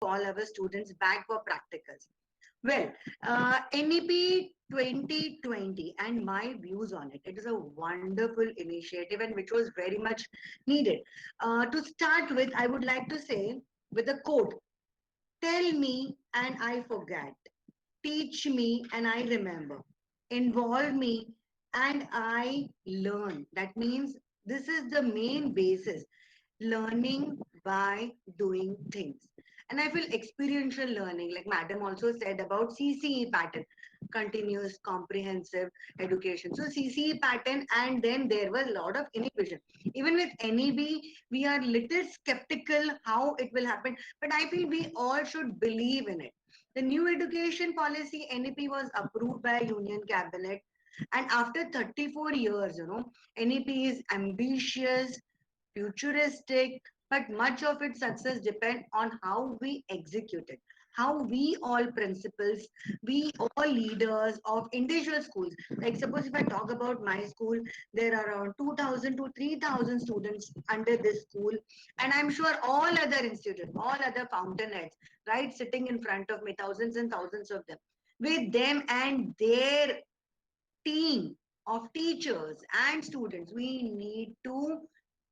all our students back for practicals. Well, NEP 2020 and my views on it. It is a wonderful initiative and which was very much needed. To start with, I would like to say with a quote: "Tell me and I forget. Teach me and I remember. Involve me and I learn." That means this is the main basis, learning by doing things. And I feel experiential learning, like Madam also said about CCE pattern, continuous comprehensive education. So CCE pattern, and then there was a lot of inhibition. Even with NEB, we are little skeptical how it will happen, but I feel we all should believe in it. The new education policy NEP was approved by Union Cabinet, and after 34 years, NEP is ambitious, futuristic, but much of its success depend on how we execute it. How we all principals, we all leaders of individual schools. Like suppose if I talk about my school, there are around 2,000 to 3,000 students under this school, and I'm sure all other institutions, all other fountainheads, right, sitting in front of me, thousands and thousands of them, with them and their team of teachers and students, we need to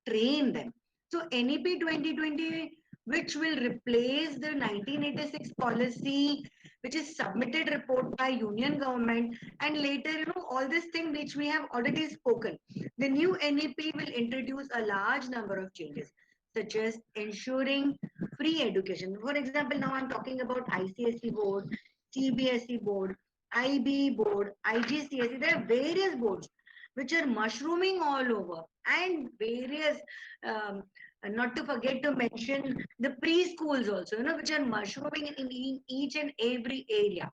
train them. So NEP 2020, which will replace the 1986 policy, which is submitted report by Union government, and later, all this thing which we have already spoken. The new NEP will introduce a large number of changes, such as ensuring free education. For example, now I'm talking about ICSE board, CBSE board, IB board, IGCSE. There are various boards which are mushrooming all over, and various, um, not to forget to mention the preschools also, which are mushrooming in each and every area.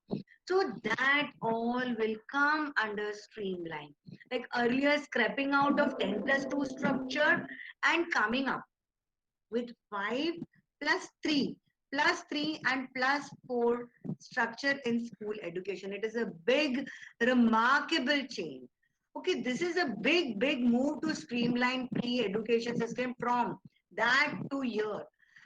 So that all will come under streamline. Like earlier, scrapping out of 10 plus 2 structure and coming up with 5 plus 3 plus 3 and plus 4 structure in school education. It is a big, remarkable change. Okay, this is a big move to streamline pre-education system from that to year.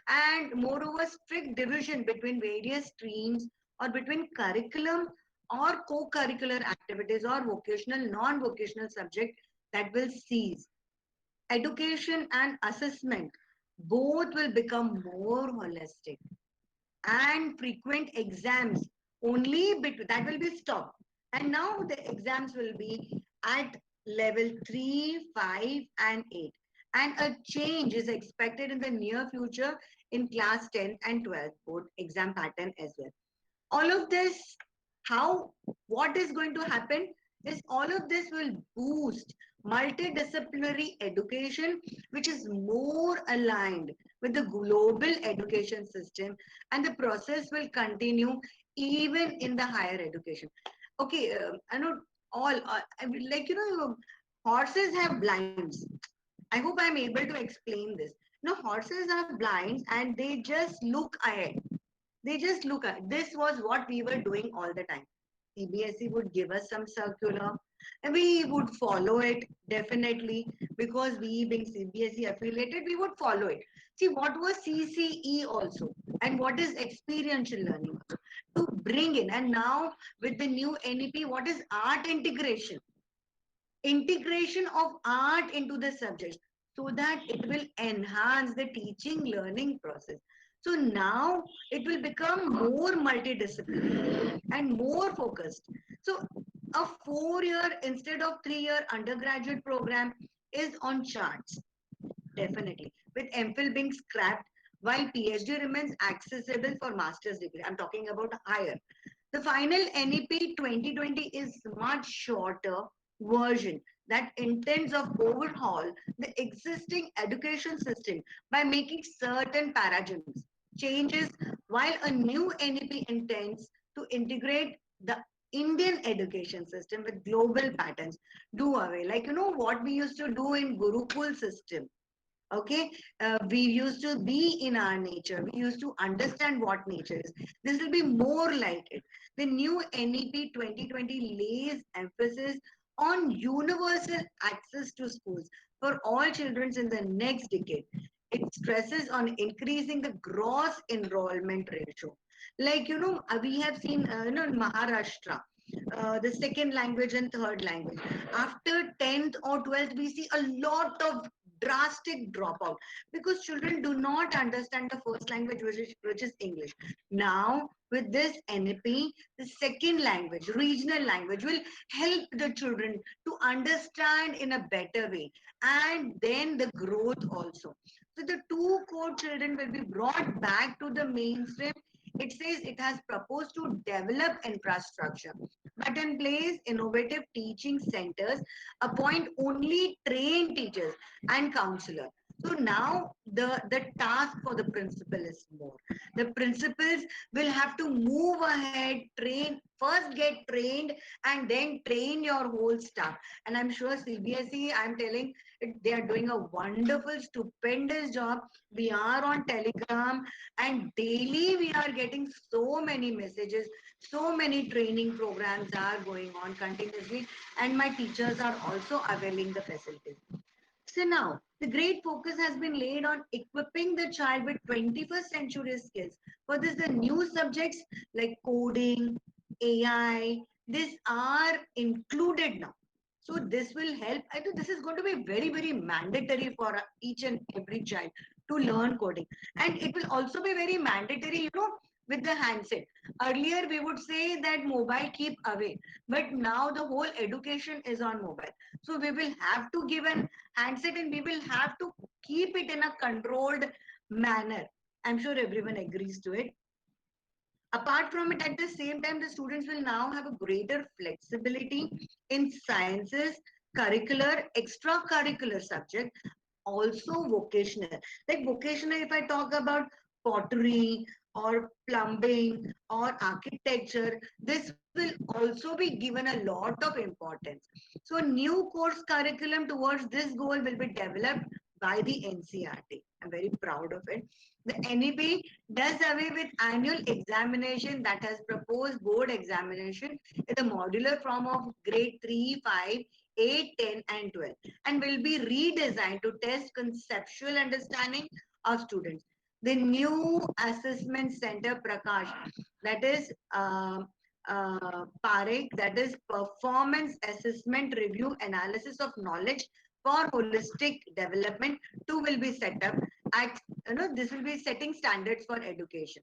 And moreover, strict division between various streams or between curriculum or co-curricular activities or vocational, non-vocational subject that will cease. Education and assessment both will become more holistic, and frequent exams only that will be stopped, and now the exams will be at level 3, 5 and 8, and a change is expected in the near future in class 10 and 12 board exam pattern as well. All of this, how, what is going to happen is all of this will boost multidisciplinary education, which is more aligned with the global education system, and the process will continue even in the higher education. Okay, I know all, I mean, like, horses have blinds. I hope I'm able to explain this. Horses have blinds and they just look ahead. They just look at, this was what we were doing all the time. CBSE would give us some circular and we would follow it definitely, because we being CBSE affiliated, we would follow it. See what was CCE also, and what is experiential learning also, to bring in. And now with the new NEP, what is art integration? Integration of art into the subject, so that it will enhance the teaching learning process. So now it will become more multidisciplinary and more focused. So a 4 year instead of 3 year undergraduate program is on charts, definitely, with MPhil being scrapped, while PhD remains accessible for master's degree. I'm talking about higher. The final NEP 2020 is much shorter version that intends of overhaul the existing education system by making certain paradigms changes, while a new NEP intends to integrate the Indian education system with global patterns. Do away, like what we used to do in Gurukul system. Okay, we used to be in our nature, we used to understand what nature is. This will be more like it. The new NEP 2020 lays emphasis on universal access to schools for all children in the next decade. It stresses on increasing the gross enrollment ratio. Like, we have seen, in Maharashtra, the second language and third language. After 10th or 12th, we see a lot of drastic dropout because children do not understand the first language, which is English. Now, with this NAP, the second language, regional language, will help the children to understand in a better way, and then the growth also. So the two core children will be brought back to the mainstream. It says it has proposed to develop infrastructure, but in place innovative teaching centers, appoint only trained teachers and counselors. So now the task for the principal is more. The principals will have to move ahead, train, first get trained, and then train your whole staff. And I'm sure CBSE, I'm telling, they are doing a wonderful, stupendous job. We are on Telegram, and daily we are getting so many messages, so many training programs are going on continuously, and my teachers are also availing the facilities. So now, the great focus has been laid on equipping the child with 21st century skills. For this, the new subjects like coding, AI, these are included now. So this will help. I think this is going to be very, very mandatory for each and every child to learn coding. And it will also be very mandatory, with the handset. Earlier, we would say that mobile keep away, but now the whole education is on mobile. So we will have to give an handset, and we will have to keep it in a controlled manner. I'm sure everyone agrees to it. Apart from it, at the same time, the students will now have a greater flexibility in sciences, curricular, extracurricular subject, also vocational. Like vocational, if I talk about pottery or plumbing or architecture, this will also be given a lot of importance. So new course curriculum towards this goal will be developed by the NCRT. I'm very proud of it. The NEP does away with annual examination that has proposed board examination in the modular form of grade 3, 5, 8, 10, and 12, and will be redesigned to test conceptual understanding of students. The new assessment center, Prakash, that is PARIC, that is Performance Assessment Review Analysis of Knowledge for Holistic Development, too, will be set up. At, this will be setting standards for education.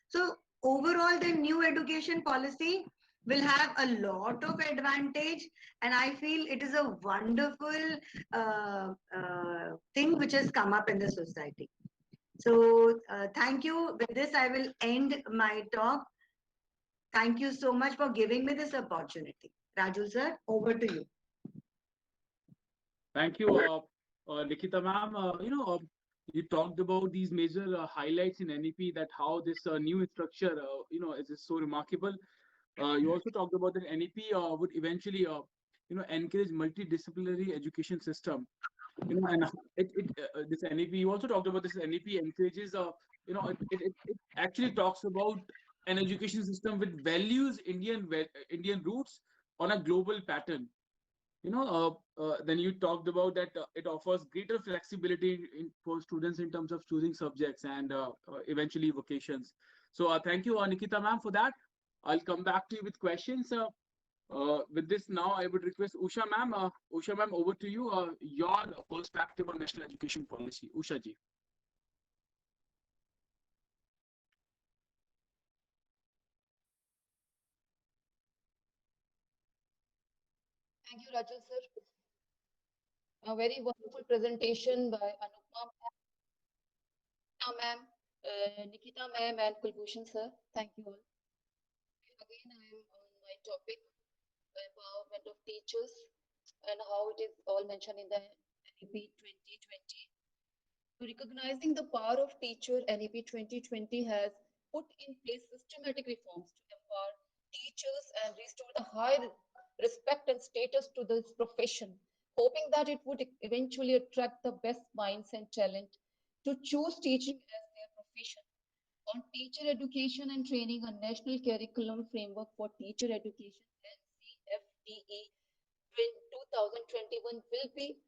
So overall, the new education policy will have a lot of advantage, and I feel it is a wonderful thing which has come up in the society. So thank you. With this, I will end my talk. Thank you so much for giving me this opportunity. Raju sir, over to you. Thank you, Nikita ma'am. You talked about these major highlights in NEP, that how this new structure, is so remarkable. You also talked about that NEP would eventually, encourage multidisciplinary education system. And this NEP. You also talked about this NEP encourages, it actually talks about an education system with values Indian roots on a global pattern. Then you talked about that it offers greater flexibility for students in terms of choosing subjects and eventually vocations. So thank you, Nikita ma'am, for that. I'll come back to you with questions. With this now, I would request Usha ma'am. Usha ma'am, over to you. Your perspective on national education policy. Usha ji. Thank you, Raju sir. A very wonderful presentation by Anupam ma'am, Nikita ma'am, and Kulbhushan sir. Thank you all. Again, I am on my topic, empowerment of teachers, and how it is all mentioned in the NEP 2020. Recognizing the power of teacher, NEP 2020 has put in place systematic reforms to empower teachers and restore the high respect and status to this profession, hoping that it would eventually attract the best minds and talent to choose teaching as their profession. On teacher education and training, a national curriculum framework for teacher education, NCFTE 2021, will be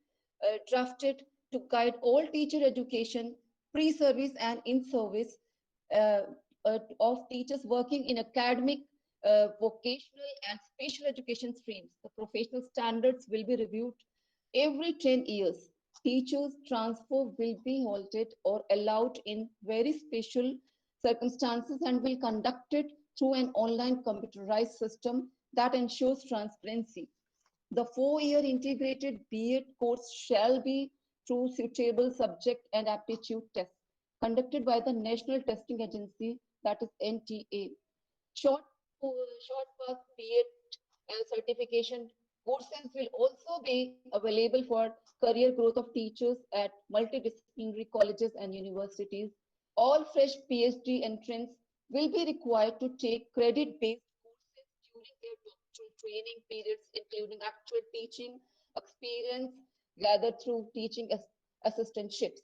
drafted to guide all teacher education pre-service and in-service of teachers working in academic, vocational, and special education streams. The professional standards will be reviewed every 10 years. Teachers' transfer will be halted or allowed in very special circumstances and will conducted through an online computerized system that ensures transparency. The 4-year integrated B.Ed course shall be through suitable subject and aptitude tests conducted by the National Testing Agency, that is NTA. Short, short path B.Ed certification courses will also be available for career growth of teachers at multidisciplinary colleges and universities. All fresh PhD entrants will be required to take credit-based courses during their doctoral training periods, including actual teaching experience gathered through teaching assistantships.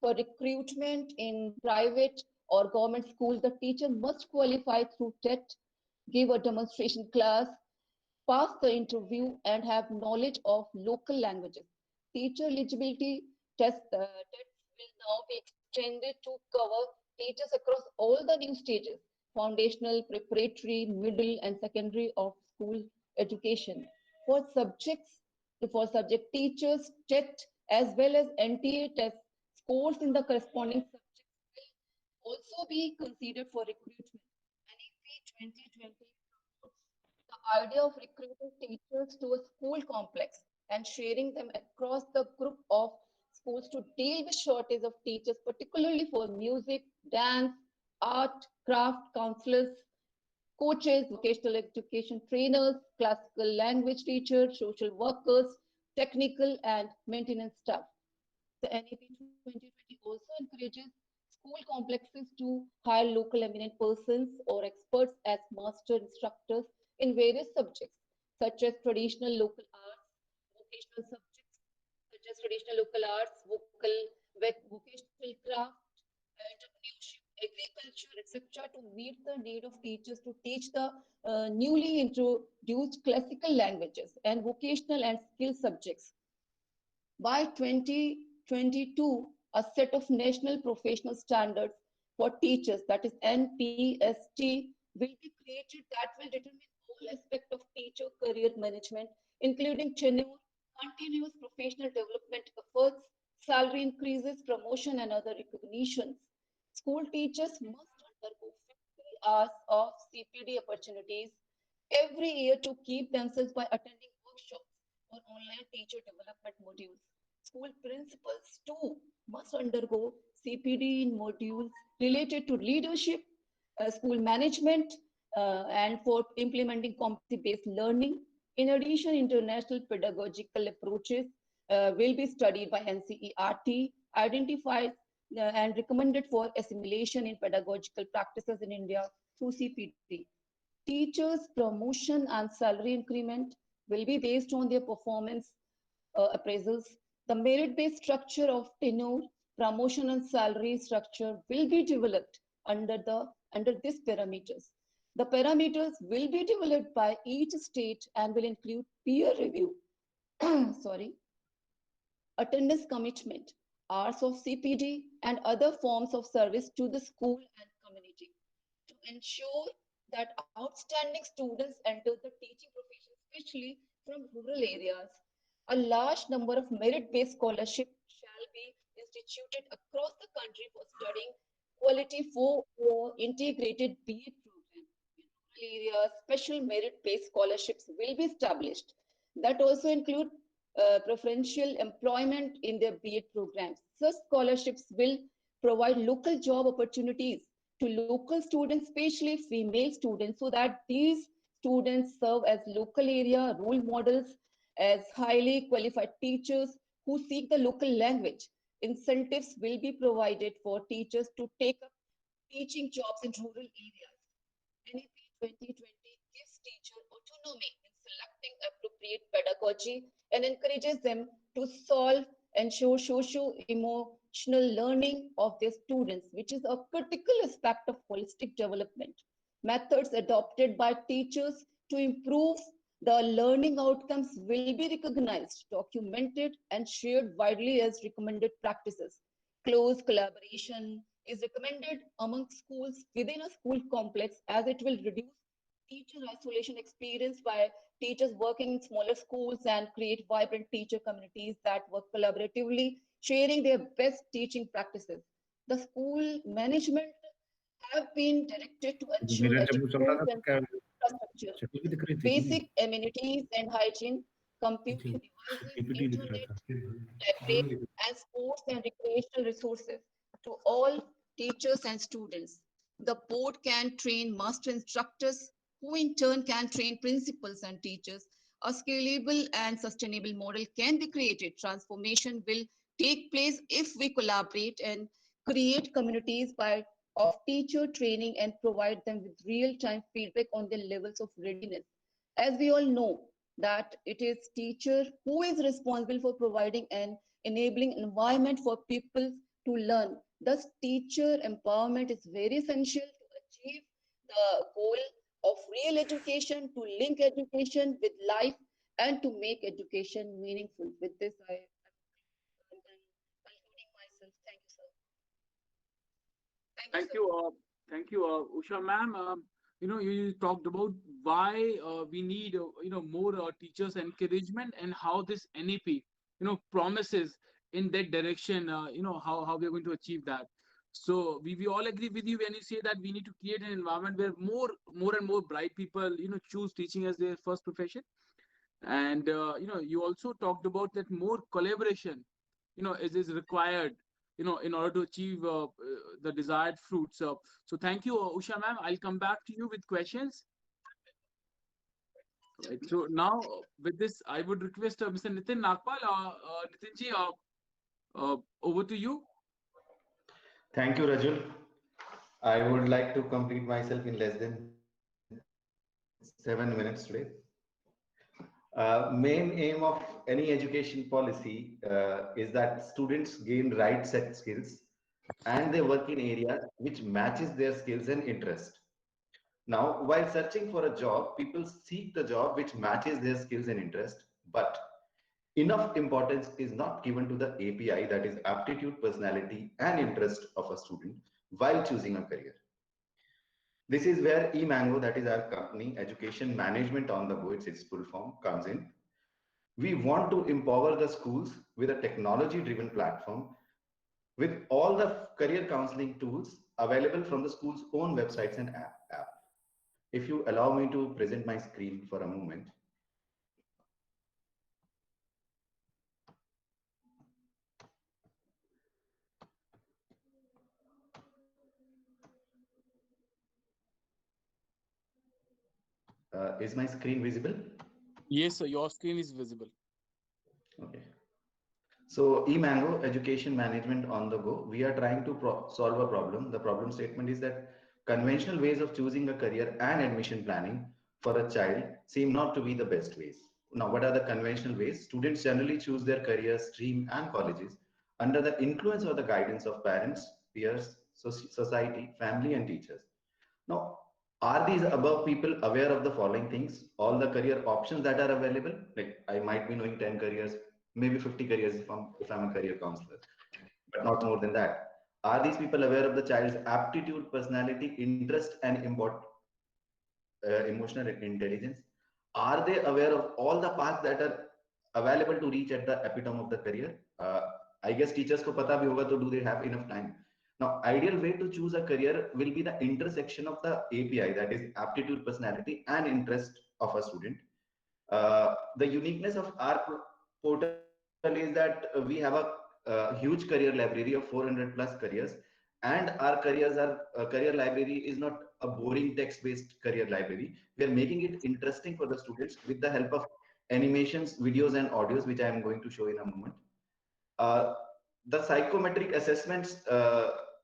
For recruitment in private or government schools, the teacher must qualify through TET, give a demonstration class, pass the interview, and have knowledge of local languages. Teacher eligibility tests will now be extended to cover teachers across all the new stages: foundational, preparatory, middle, and secondary of school education. For subjects, for subject teachers, TET as well as NTA tests, scores in the corresponding subjects will also be considered for recruitment. NEP 2020 the idea of recruiting teachers to a school complex and sharing them across the group of schools to deal with shortage of teachers, particularly for music, dance, art, craft, counselors, coaches, vocational education trainers, classical language teachers, social workers, technical and maintenance staff. The NEP 2020 also encourages school complexes to hire local eminent persons or experts as master instructors in various subjects, such as traditional local arts, vocational subjects, such as traditional local arts, vocational craft, entrepreneurship, agriculture, etc., to meet the need of teachers to teach the newly introduced classical languages and vocational and skill subjects. By 2022, a set of national professional standards for teachers, that is NPST, will be created that will determine all aspects of teacher career management, including tenure, continuous professional development efforts, salary increases, promotion, and other recognitions. School teachers must undergo 50 hours of CPD opportunities every year to keep themselves by attending workshops or online teacher development modules. School principals too must undergo CPD in modules related to leadership, school management, and for implementing competency-based learning. In addition, international pedagogical approaches will be studied by NCERT, identified and recommended for assimilation in pedagogical practices in India through CPD. Teachers' promotion and salary increment will be based on their performance appraisals. The merit-based structure of tenure, promotion, and salary structure will be developed under these parameters. The parameters will be developed by each state and will include peer review, sorry, attendance commitment, hours of CPD, and other forms of service to the school and community to ensure that outstanding students enter the teaching profession, especially from rural areas. A large number of merit-based scholarships shall be instituted across the country for studying quality for integrated B.Ed program. In rural areas, special merit-based scholarships will be established that also include preferential employment in their B.Ed programs. Such scholarships will provide local job opportunities to local students, especially female students, so that these students serve as local area role models, as highly qualified teachers who seek the local language. Incentives will be provided for teachers to take up teaching jobs in rural areas. NEP 2020 gives teachers autonomy in selecting appropriate pedagogy and encourages them to solve and show socio-emotional learning of their students, which is a critical aspect of holistic development. Methods adopted by teachers to improve the learning outcomes will be recognized, documented, and shared widely as recommended practices. close collaboration is recommended among schools within a school complex as it will reduce teacher isolation experienced by teachers working in smaller schools and create vibrant teacher communities that work collaboratively, sharing their best teaching practices. The school management have been directed to ensure मेरा जब वो चल रहा adequate था तो and क्या infrastructure, शक्ल भी दिख रही थी कि नहीं? basic amenities and hygiene, computing devices, PPT दिख रहा internet, था library, and sports and recreational resources to all teachers and students. The board can train master instructors, who in turn can train principals and teachers. A scalable and sustainable model can be created. Transformation will take place if we collaborate and create communities of teacher training and provide them with real-time feedback on their levels of readiness. As we all know, that it is teacher who is responsible for providing an enabling environment for people to learn. Thus, teacher empowerment is very essential to achieve the goal of real education, to link education with life, and to make education meaningful. With this, I'm concluding myself. Thank you, sir. Thank Sir. you. Thank you, Usha ma'am. You talked about why we need, more teachers' encouragement and how this NEP, promises in that direction, how we are going to achieve that. So we all agree with you when you say that we need to create an environment where more and more bright people, choose teaching as their first profession. And, you also talked about that more collaboration, is required, in order to achieve the desired fruits. So thank you, Usha ma'am. I'll come back to you with questions. Right. So now with this, I would request Mr. Nitin Nagpal, Nitin ji, over to you. Thank you, Rajul. I would like to complete myself in less than 7 minutes today. Main aim of any education policy is that students gain right set skills and they work in areas which matches their skills and interest. Now, while searching for a job, people seek the job which matches their skills and interest, but enough importance is not given to the API, that is aptitude, personality, and interest of a student while choosing a career. This is where eMango, that is our company, Education Management on the Go, it's its full form, comes in. We want to empower the schools with a technology-driven platform with all the career counseling tools available from the school's own websites and app. If you allow me to present my screen for a moment. Is my screen visible? Yes, sir, your screen is visible. Okay. So eMango, Education Management on the Go, we are trying to solve a problem. The problem statement is that conventional ways of choosing a career and admission planning for a child seem not to be the best ways. Now, what are the conventional ways? Students generally choose their career, stream, and colleges under the influence or the guidance of parents, peers, society, family, and teachers. Now, are these above people aware of the following things? All the career options that are available? Like I might be knowing 10 careers, maybe 50 careers if I'm a career counselor, but not more than that. Are these people aware of the child's aptitude, personality, interest, and emotional intelligence? Are they aware of all the paths that are available to reach at the epitome of the career? I guess teachers ko pata bhi hoga, so do they have enough time? Now, ideal way to choose a career will be the intersection of the API, that is aptitude, personality, and interest of a student. The uniqueness of our portal is that we have a huge career library of 400 plus careers, and our career library is not a boring text-based career library. We are making it interesting for the students with the help of animations, videos, and audios, which I am going to show in a moment. The psychometric assessments,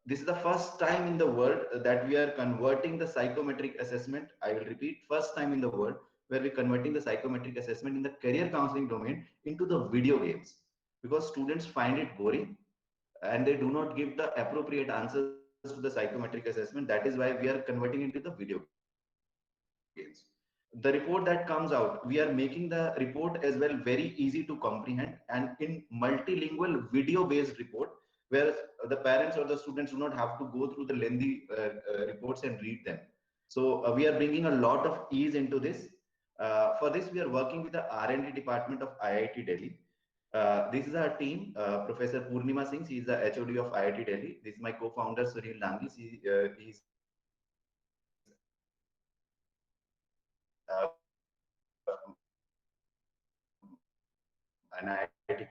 this is the first time in the world that we are converting the psychometric assessment. I will repeat, first time in the world where we're converting the psychometric assessment in the career counseling domain into the video games, because students find it boring and they do not give the appropriate answers to the psychometric assessment. That is why we are converting into the video games. The report that comes out, we are making the report as well very easy to comprehend, and in multilingual video based report where the parents or the students do not have to go through the lengthy reports and read them. So we are bringing a lot of ease into this. For this, we are working with the R&D department of IIT Delhi. This is our team, Professor Purnima Singh, he is the HOD of IIT Delhi. This is my co-founder, Sunil Nandi. He's an IIT.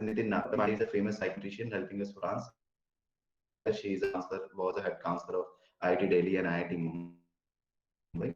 Nitin Nagpal is a famous psychiatrician helping us France. She is a counselor, was a head counselor of IIT Delhi and IIT Mumbai.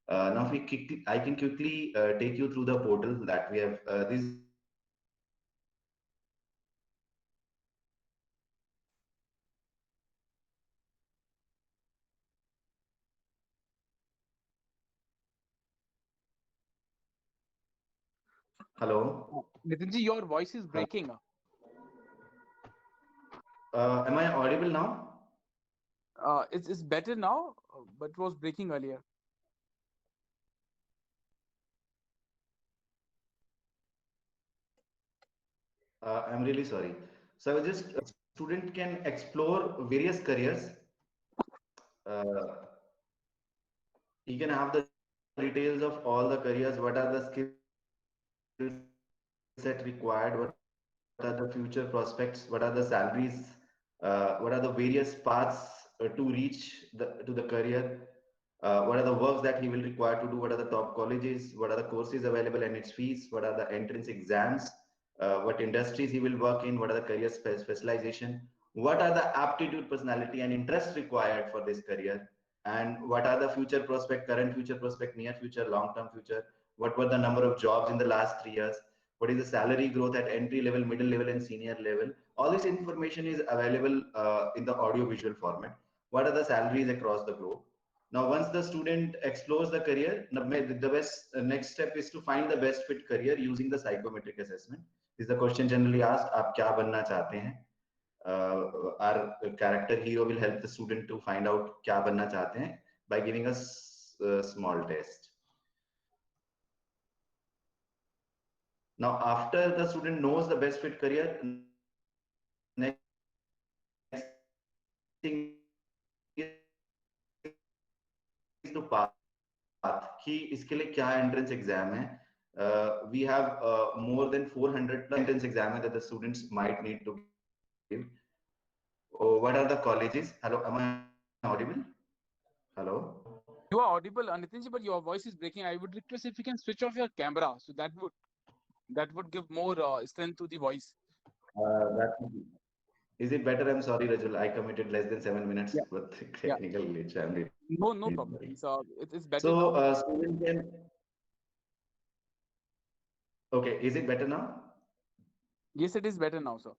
Now, if we I can quickly take you through the portal that we have. This Hello. Nitinji, your voice is breaking. Am I audible now? It's better now, but it was breaking earlier. I'm really sorry. So just student can explore various careers. He can have the details of all the careers. What are the skill set required? What are the future prospects? What are the salaries? What are the various paths to reach to the career? What are the works that he will require to do? What are the top colleges? What are the courses available and its fees? What are the entrance exams? What industries he will work in? What are the career specialization? What are the aptitude, personality, and interest required for this career? And what are the future prospect, current future prospect, near future, long-term future? What were the number of jobs in the last 3 years? What is the salary growth at entry level, middle level, and senior level? All this information is available in the audio visual format. What are the salaries across the globe? Now, once the student explores the career, the best next step is to find the best fit career using the psychometric assessment. This is the question generally asked: "आप क्या बनना चाहते हैं?" Our character hero will help the student to find out क्या बनना चाहते हैं by giving us a small test. Now, after the student knows the best fit career, next thing is to path. कि इसके लिए क्या entrance exam है? We have more than 400 entrance exam that the students might need to give. Oh, what are the colleges? Hello, am I audible? Hello. You are audible, Nitinji, but your voice is breaking. I would request if you can switch off your camera, so that would give more strength to the voice. Is it better? I'm sorry, Rajul. I committed less than 7 minutes with technical glitch. No problem. It's better so, now. Student can. Okay, is it better now? Yes, it is better now, sir.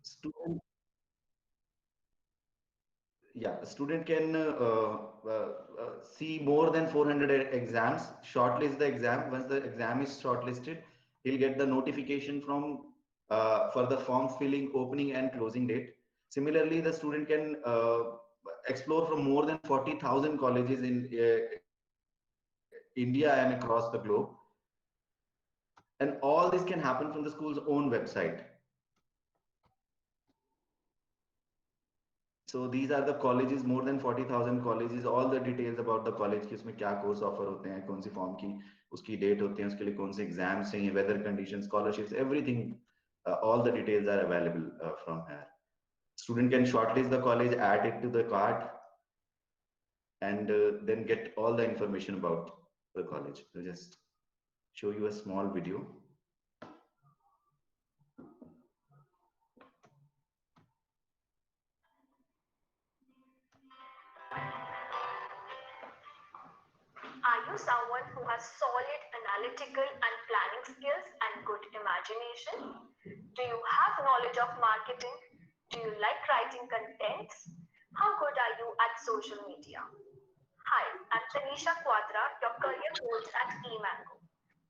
Student. Yeah, student can see more than 400 exams, shortlist the exam. Once the exam is shortlisted, he'll get the notification from for the form filling, opening and closing date. Similarly, the student can explore from more than 40,000 colleges in India and across the globe. And all this can happen from the school's own website. So these are the colleges, more than 40,000 colleges, all the details about the college कि उसमें क्या course offer होते हैं, कौन सी form की उसकी date होती है, उसके लिए कौन से exams चाहिए, weather conditions, scholarships, everything, all the details are available from here. Student can shortlist the college, add it to the cart, and then get all the information about the college. I'll just show you a small video. Are you someone who has solid analytical and planning skills and good imagination? Do you have knowledge of marketing? Do you like writing contents? How good are you at social media? Hi, I'm Tanisha Quadra, your career coach at eMango.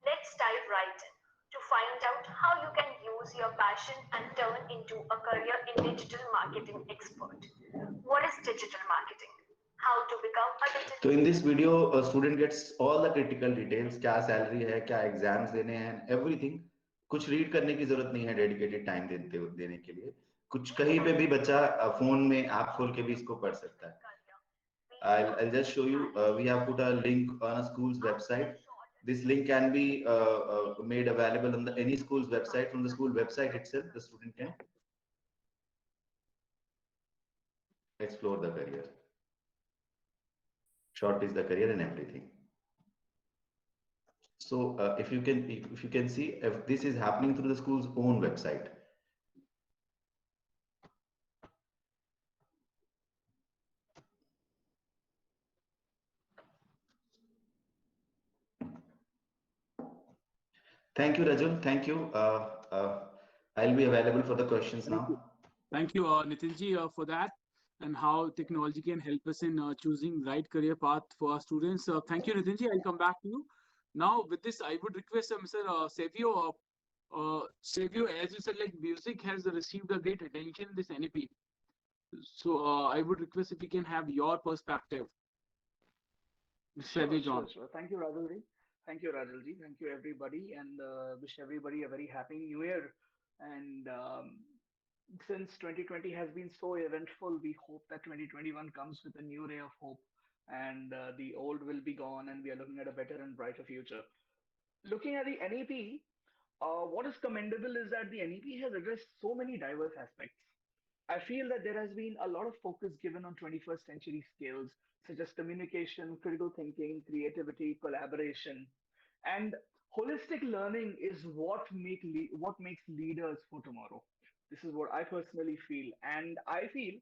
Let's dive right in. to find out how you can use your passion and turn into a career in digital marketing expert. What is digital marketing? How to become a digital. तो in this video, a student gets all the critical details, क्या salary है, क्या exams देने हैं, everything. कुछ read करने की जरूरत नहीं है dedicated time देने के लिए. कुछ कहीं पे भी बच्चा फोन में ऐप खोल के भी इसको पढ़ सकता है. I'll just show you. We have put a link on a school's website. This link can be made available on any school's website. From the school website itself, the student can explore the career. Short is the career and everything. So if you can see, if this is happening through the school's own website. Thank you, Rajul. Thank you. I'll be available for the questions now. Thank you, Nitinji, for that, and how technology can help us in choosing right career path for our students. Thank you, Nitinji. I'll come back to you. Now, with this, I would request Mr. Savio. Savio, as you said, like music has received a great attention in this NEP. So I would request if you can have your perspective. Sure, sure. Thank you, Rajulji. Thank you, Rajulji. Thank you, everybody, and wish everybody a very happy New Year. And since 2020 has been so eventful, we hope that 2021 comes with a new ray of hope, and the old will be gone, and we are looking at a better and brighter future. Looking at the NEP, what is commendable is that the NEP has addressed so many diverse aspects. I feel that there has been a lot of focus given on 21st century skills such as communication, critical thinking, creativity, collaboration, and holistic learning is what makes leaders for tomorrow. This is what I personally feel, and I feel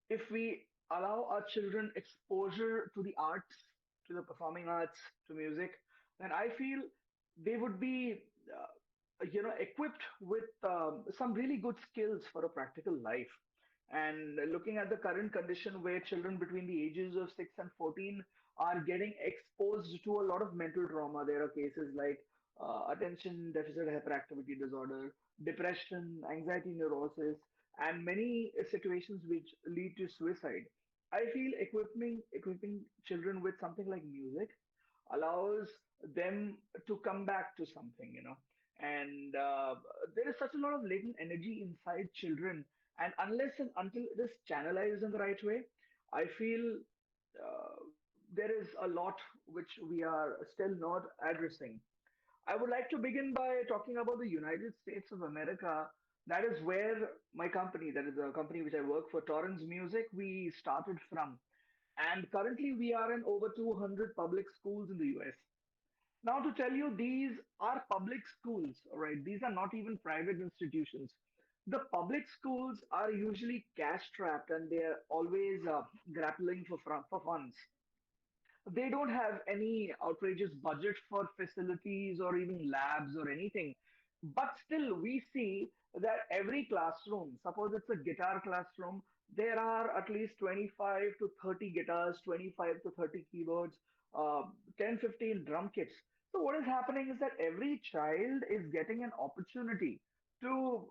if we allow our children exposure to the arts, to the performing arts, to music, then I feel they would be equipped with some really good skills for a practical life. And looking at the current condition where children between the ages of 6 and 14 are getting exposed to a lot of mental trauma, there are cases like attention deficit hyperactivity disorder, depression, anxiety neurosis, and many situations which lead to suicide. I feel equipping children with something like music allows them to come back to something, and there is such a lot of latent energy inside children, and unless and until it is channelized in the right way, I feel there is a lot which we are still not addressing. I would like to begin by talking about the United States of America. That is where my company, that is a company which I work for, Torrens Music, we started from. And currently we are in over 200 public schools in the US. Now, to tell you, these are public schools, all right? These are not even private institutions. The public schools are usually cash strapped and they are always grappling for funds. They don't have any outrageous budget for facilities or even labs or anything. But still, we see that every classroom, suppose it's a guitar classroom, there are at least 25 to 30 guitars, 25 to 30 keyboards, 10, 15 drum kits. So what is happening is that every child is getting an opportunity to,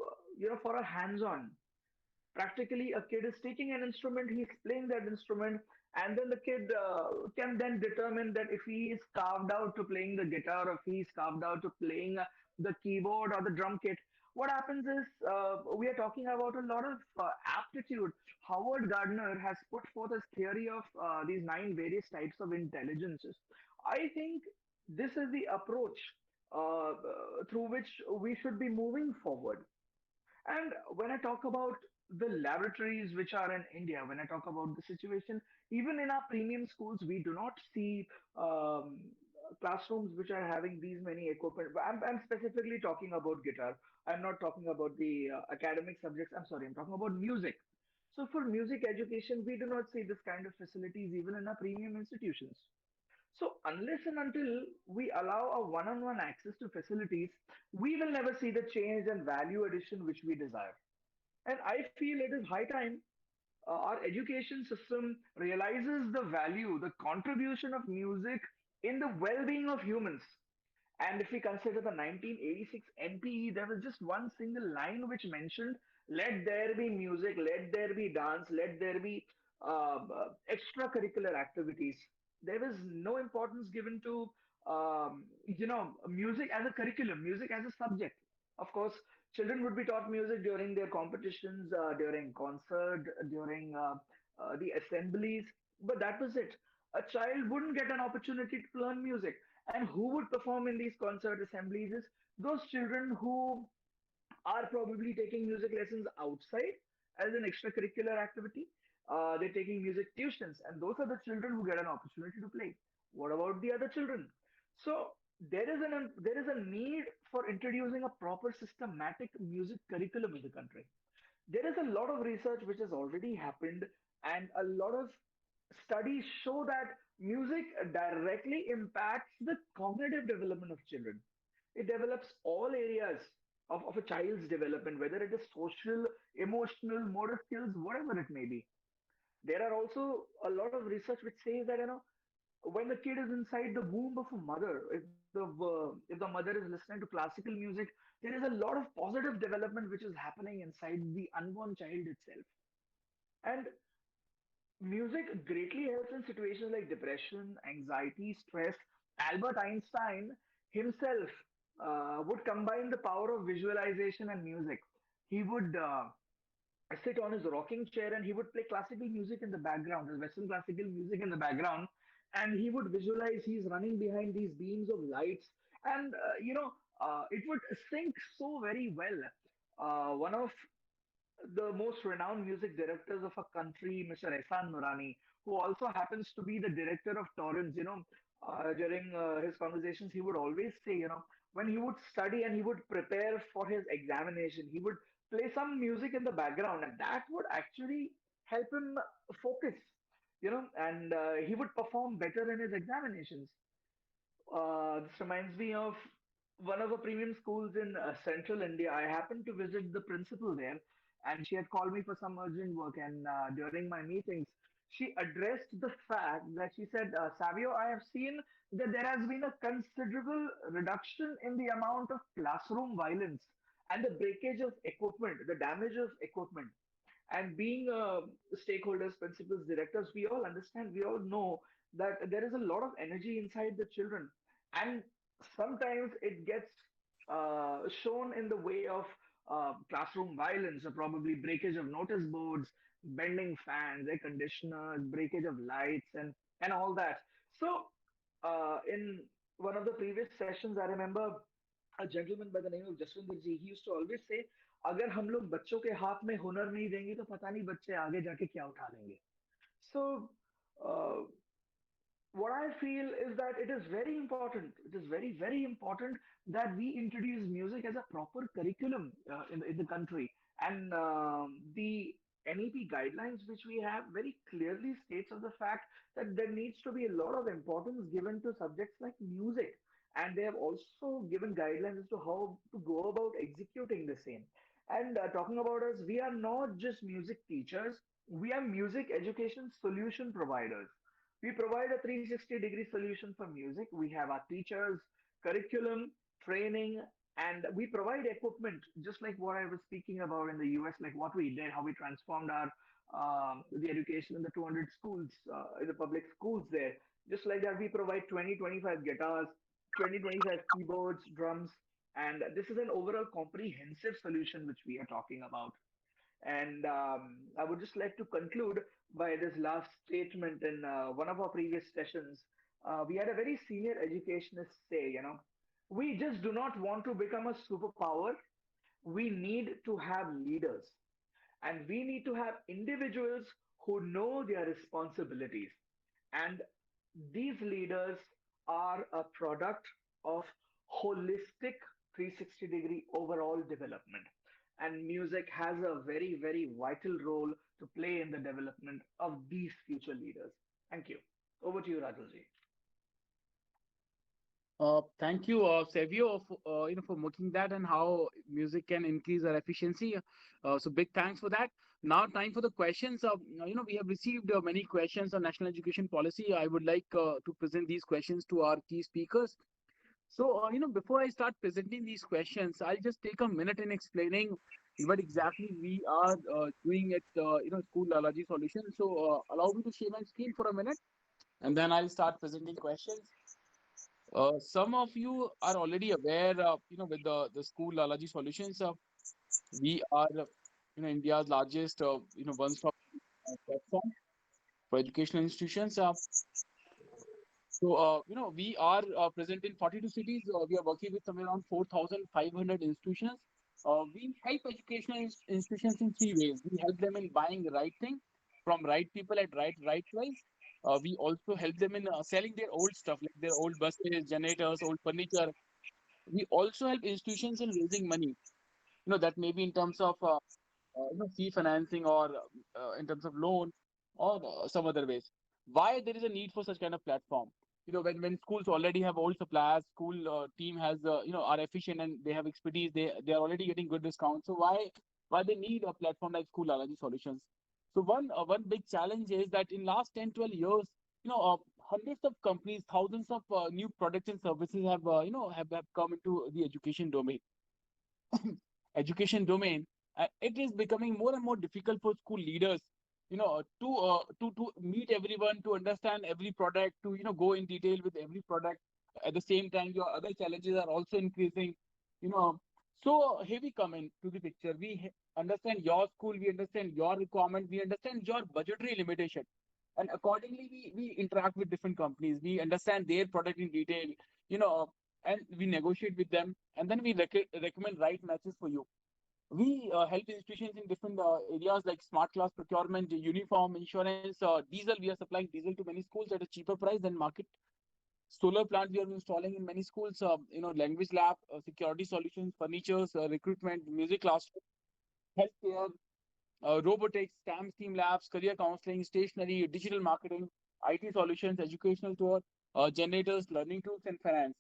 for a hands-on. Practically, a kid is taking an instrument, he's playing that instrument, and then the kid can then determine that if he is carved out to playing the guitar or if he is carved out to playing the keyboard or the drum kit. What happens is we are talking about a lot of aptitude. Howard Gardner has put forth his theory of these 9 various types of intelligences. I think this is the approach through which we should be moving forward. And when I talk about the laboratories which are in India, when I talk about the situation, even in our premium schools, we do not see classrooms which are having these many equipment. I'm specifically talking about guitar. I'm not talking about the academic subjects. I'm sorry, I'm talking about music. So for music education, we do not see this kind of facilities even in our premium institutions. So unless and until we allow a one-on-one access to facilities, we will never see the change and value addition which we desire. And I feel it is high time our education system realizes the value, the contribution of music in the well-being of humans. And if we consider the 1986 NPE, there was just one single line which mentioned, let there be music, let there be dance, let there be extracurricular activities. There was no importance given to, music as a curriculum, music as a subject. Of course, children would be taught music during their competitions, during concert, during the assemblies, but that was it. A child wouldn't get an opportunity to learn music. And who would perform in these concert assemblies is those children who are probably taking music lessons outside as an extracurricular activity. They're taking music tuitions, and those are the children who get an opportunity to play. What about the other children? So there is a need for introducing a proper systematic music curriculum in the country. There is a lot of research which has already happened, and a lot of studies show that music directly impacts the cognitive development of children. It develops all areas of a child's development, whether it is social, emotional, motor skills, whatever it may be. There are also a lot of research which says that when the kid is inside the womb of a mother, if the mother is listening to classical music, there is a lot of positive development which is happening inside the unborn child itself. And music greatly helps in situations like depression, anxiety, stress. Albert Einstein himself would combine the power of visualization and music. He would sit on his rocking chair and he would play classical music in the background, his Western classical music in the background, and he would visualize he's running behind these beams of lights, and it would sync so very well. One of the most renowned music directors of a country, Mr. Ehsan Nurani, who also happens to be the director of Torrens. During his conversations, he would always say, when he would study and he would prepare for his examination, he would play some music in the background, and that would actually help him focus, and he would perform better in his examinations. This reminds me of one of the premium schools in central India. I happened to visit the principal there, and she had called me for some urgent work. And during my meetings, she addressed the fact that she said, Savio, I have seen that there has been a considerable reduction in the amount of classroom violence and the breakage of equipment, the damage of equipment. And being stakeholders, principals, directors, we all understand, we all know that there is a lot of energy inside the children. And sometimes it gets shown in the way of classroom violence, or probably breakage of notice boards, bending fans, air conditioners, breakage of lights, and all that. So, in one of the previous sessions, I remember a gentleman by the name of Jaswinder ji. He used to always say, अगर हम लोग बच्चों के हाथ में हुनर नहीं देंगे तो पता नहीं बच्चे आगे जाके क्या उठा लेंगे. So uh, what I feel is that it is very important. It is very, very important that we introduce music as a proper curriculum in the country. And the NEP guidelines, which we have, very clearly states of the fact that there needs to be a lot of importance given to subjects like music. And they have also given guidelines as to how to go about executing the same. And talking about us, we are not just music teachers, we are music education solution providers. We provide a 360-degree solution for music. We have our teachers, curriculum, training, and we provide equipment, just like what I was speaking about in the US, like what we did, how we transformed our the education in the 200 schools, in the public schools there. Just like that, we provide 20, 25 guitars, 20, 25 keyboards, drums, and this is an overall comprehensive solution which we are talking about. And I would just like to conclude by this last statement in one of our previous sessions. We had a very senior educationist say, we just do not want to become a superpower. We need to have leaders, and we need to have individuals who know their responsibilities. And these leaders are a product of holistic 360-degree overall development. And music has a very, very vital role to play in the development of these future leaders. Thank you. Over to you, Rajulji. Thank you, Savio, for making that and how music can increase our efficiency. So big thanks for that. Now, time for the questions. We have received many questions on national education policy. I would like to present these questions to our key speakers. So, before I start presenting these questions, I'll just take a minute in explaining what exactly we are doing at, School Lalaji Solutions. So, allow me to share my screen for a minute, and then I'll start presenting questions. Some of you are already aware, with the School Lalaji Solutions. We are, India's largest, one-stop platform for educational institutions. We are present in 42 cities. We are working with somewhere around 4,500 institutions. We help educational institutions in three ways. We help them in buying the right thing from right people at right price. We also help them in selling their old stuff, like their old buses, generators, old furniture. We also help institutions in raising money. That may be in terms of fee financing or in terms of loan or some other ways. Why there is a need for such kind of platform? When schools already have old suppliers, school team has are efficient and they have expertise. They are already getting good discounts. So why they need a platform like School Allergy Solutions? So one big challenge is that in last 10-12 years, hundreds of companies, thousands of new products and services have come into the education domain. It is becoming more and more difficult for school leaders, to meet everyone, to understand every product, to go in detail with every product. At the same time, your other challenges are also increasing. You know, so here we come into the picture. We understand your school, we understand your requirement, we understand your budgetary limitation, and accordingly, we interact with different companies. We understand their product in detail. You know. And we negotiate with them, and then we recommend right matches for you. We help institutions in different areas like smart class procurement, uniform, insurance, diesel. We are supplying diesel to many schools at a cheaper price than market. Solar plant we are installing in many schools. Language lab, security solutions, furnitures, recruitment, music classroom, healthcare, robotics, STEM labs, career counseling, stationery, digital marketing, IT solutions, educational tour, generators, learning tools, and finance.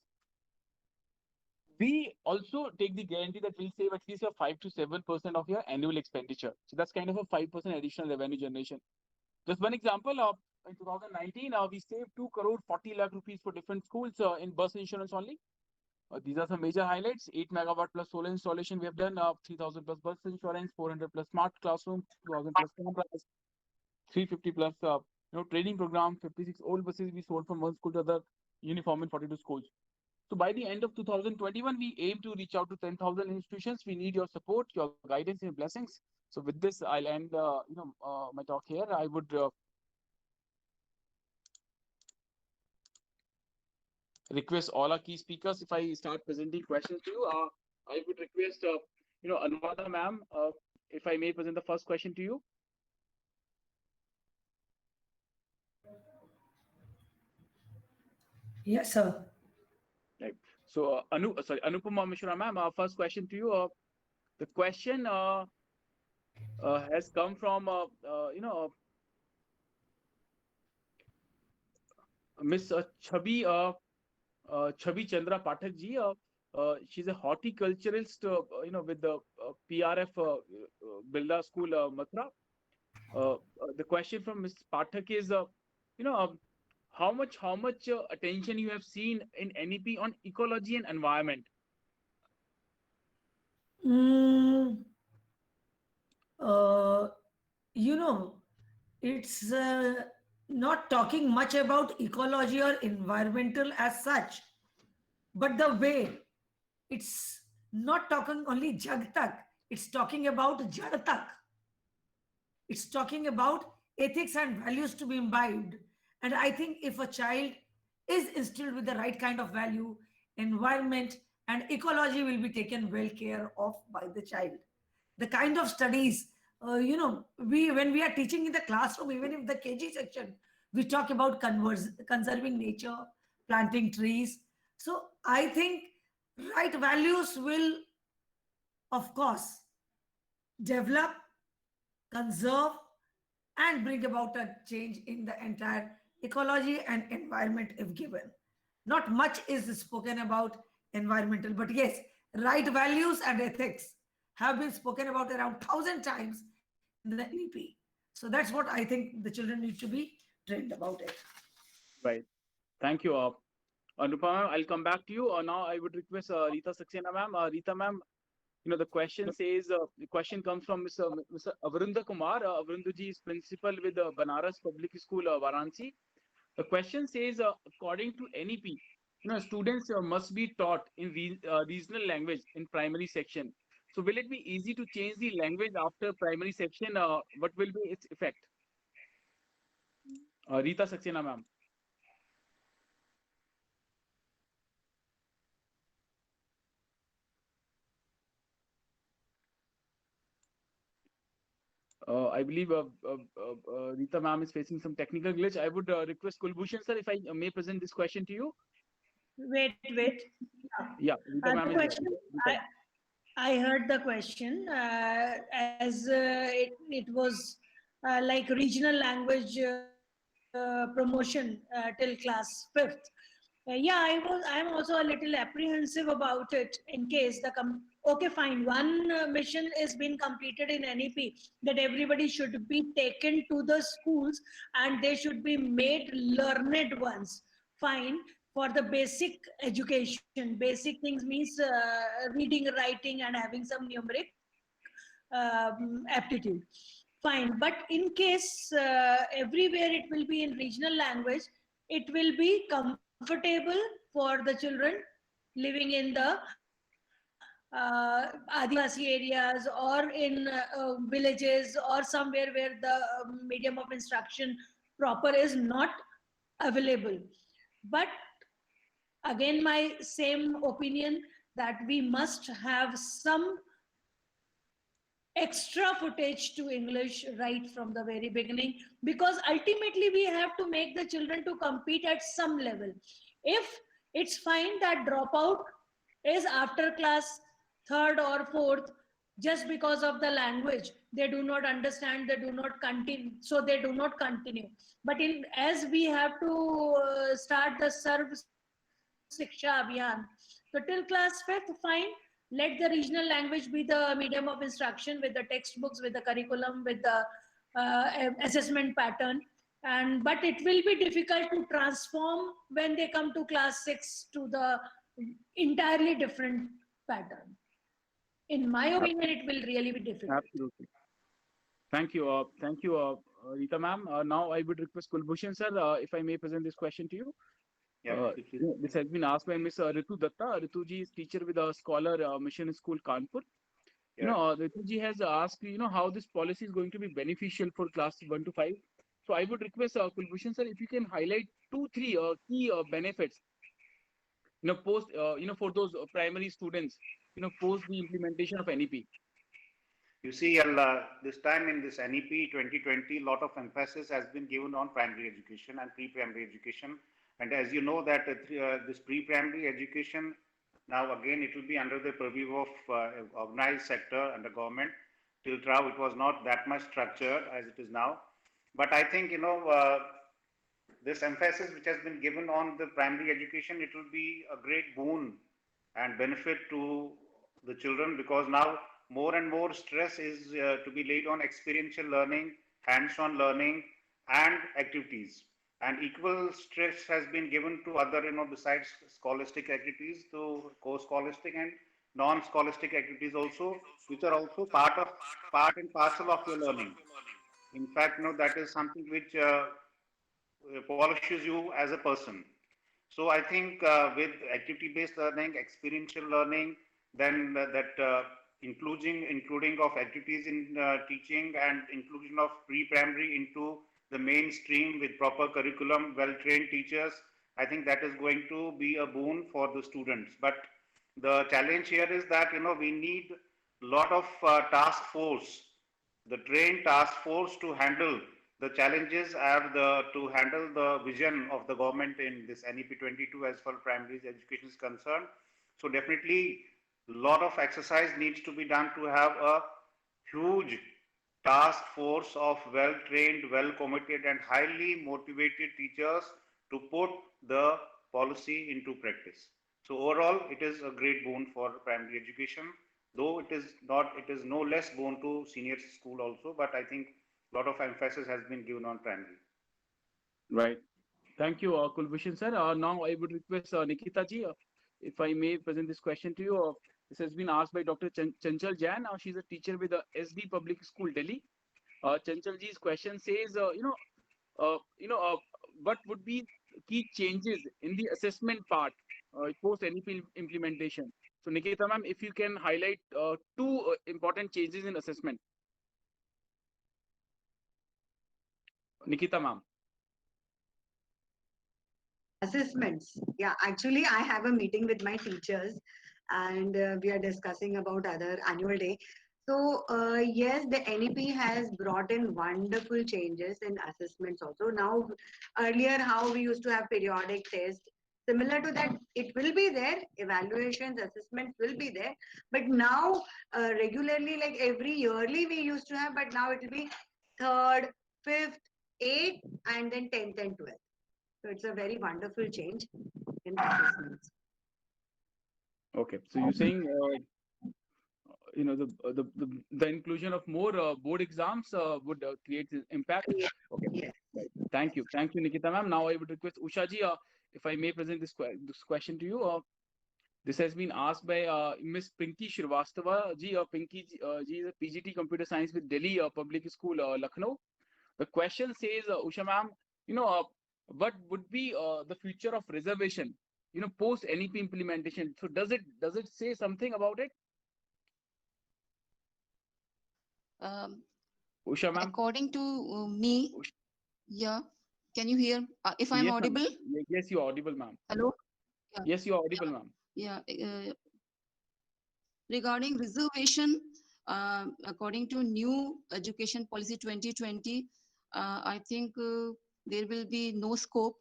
We also take the guarantee that we'll save at least your 5 to 7% of your annual expenditure. So that's kind of a 5% additional revenue generation. Just one example of in 2019, we saved 2 crore 40 lakh rupees for different schools in bus insurance only. These are some major highlights. 8 megawatt plus solar installation we have done. 3,000 plus bus insurance, 400 plus smart classroom, 2,000 plus cameras, 350 plus training program, 56 old buses we sold from one school to other, uniform in 42 schools. So by the end of 2021, we aim to reach out to 10,000 institutions. We need your support, your guidance, and blessings. So with this, I'll end my talk here. I would request all our key speakers, if I start presenting questions to you, I would request Anuradha ma'am, if I may present the first question to you. Yes, sir. Right. So Anupama Mishra ma'am, first question to you. The question has come from Miss Chhabi Chandra Pathak ji. She's a horticulturalist, with the PRF Bilda School, Mathura. The question from Ms. Pathak is, how much attention you have seen in NEP on ecology and environment? It's not talking much about ecology or environmental as such, but the way it's not talking only jag tak, it's talking about jad tak. It's talking about ethics and values to be imbibed. And I think if a child is instilled with the right kind of value, environment and ecology will be taken well care of by the child. The kind of studies, we when we are teaching in the classroom, even in the KG section, we talk about conserving nature, planting trees. So I think right values will, of course, develop, conserve, and bring about a change in the entire ecology and environment if given. Not much is spoken about environmental, but yes, right values and ethics have been spoken about around 1,000 times in the NEP. So that's what I think the children need to be trained about it. Right. Thank you. Anupama, I'll come back to you. Now I would request Rita Saxena ma'am. Rita ma'am, the question says, the question comes from Mr. Avrunda Kumar. Avrunda ji is principal with Banaras Public School, Varanasi. The question says, according to NEP, students must be taught in regional language in primary section. So will it be easy to change the language after primary section? What will be its effect? Rita Saxena ma'am. I believe Rita ma'am is facing some technical glitch. I would request Kulbhushan sir, if I may present this question to you. Wait. Yeah, Rita ma'am The is question, Rita. I heard the question as it was like regional language promotion till class 5th. Yeah, I'm also a little apprehensive about it in case okay, fine. One mission is being completed in NEP that everybody should be taken to the schools and they should be made learned ones. Fine, for the basic education. Basic things means reading, writing, and having some numeric aptitude. Fine, but in case everywhere it will be in regional language, it will be comfortable for the children living in the Adivasi areas or in villages or somewhere where the medium of instruction proper is not available. But again, my same opinion that we must have some extra footage to English right from the very beginning, because ultimately we have to make the children to compete at some level. If it's fine that dropout is after class 3rd or 4th just because of the language, they do not understand, they do not continue, so they do not continue. But as we have to start the Sarv Shiksha Abhiyan, so till class 5th, fine, let the regional language be the medium of instruction with the textbooks, with the curriculum, with the assessment pattern. But it will be difficult to transform when they come to class 6 to the entirely different pattern. In my opinion, it will really be difficult. Absolutely. Thank you, Rita ma'am. Now I would request Kulbhushan sir, if I may present this question to you. Yeah, This has been asked by Ms. Ritu Datta. Ritu ji is teacher with a scholar mission school Kanpur. Ritu ji has asked, how this policy is going to be beneficial for class 1 to 5. So I would request Kulbhushan sir, if you can highlight 2-3 key benefits, post, for those primary students, post the implementation of NEP. You see, this time in this NEP 2020, a lot of emphasis has been given on primary education and pre-primary education. And as you know that this pre-primary education, now again, it will be under the purview of organized sector and the government. Till now, it was not that much structured as it is now. But I think, this emphasis which has been given on the primary education, it will be a great boon and benefit to the children, because now more and more stress is to be laid on experiential learning, hands-on learning, and activities. And equal stress has been given to other, besides scholastic activities, to co-scholastic and non-scholastic activities also, which are also part and parcel of your learning. In fact, that is something which polishes you as a person. So I think with activity-based learning, experiential learning, then including of activities in teaching and inclusion of pre-primary into the mainstream with proper curriculum, well-trained teachers, I think that is going to be a boon for the students. But the challenge here is that, we need a lot of task force, the trained task force to handle the challenges and to handle the vision of the government in this NEP 22 as far as primary education is concerned. So definitely a lot of exercise needs to be done to have a huge task force of well-trained, well-committed and highly motivated teachers to put the policy into practice. So overall, it is a great boon for primary education, though it is no less boon to senior school also, but I think a lot of emphasis has been given on primary. Right. Thank you, Kulbhushan sir. Now I would request Nikita ji, if I may present this question to you. This has been asked by Dr. Chanchal Jain. She's a teacher with the SD Public School, Delhi. Chanchal ji's question says, what would be key changes in the assessment part post NEP implementation? So Nikita ma'am, if you can highlight two important changes in assessment. Nikita ma'am. Assessments. Yeah, actually, I have a meeting with my teachers, and we are discussing about other annual day. So yes, the NEP has brought in wonderful changes in assessments also. Now, earlier how we used to have periodic tests, similar to that, it will be there. Evaluations, assessments will be there. But now, regularly, like every yearly we used to have, but now it will be third, fifth, eighth, and then 10th and 12th. So it's a very wonderful change in assessments. Okay, so you're saying the inclusion of more board exams would create impact. Okay, Yes. right. Thank you, Nikita ma'am. Now I would request Usha ji, if I may present this question to you. This has been asked by Miss Pinky Shrivastava ji. Pinky ji is a PGT Computer Science with Delhi Public School, Lucknow. The question says, Usha ma'am, what would be the future of reservation? Post NEP implementation. So does it say something about it? Usha ma'am. According to me, yeah. Can you hear? If I'm Yes, ma'am. audible? Yes, you're audible, ma'am. Hello? Yeah. Yes, you're audible, ma'am. Yeah. Regarding reservation, according to new education policy 2020, I think there will be no scope,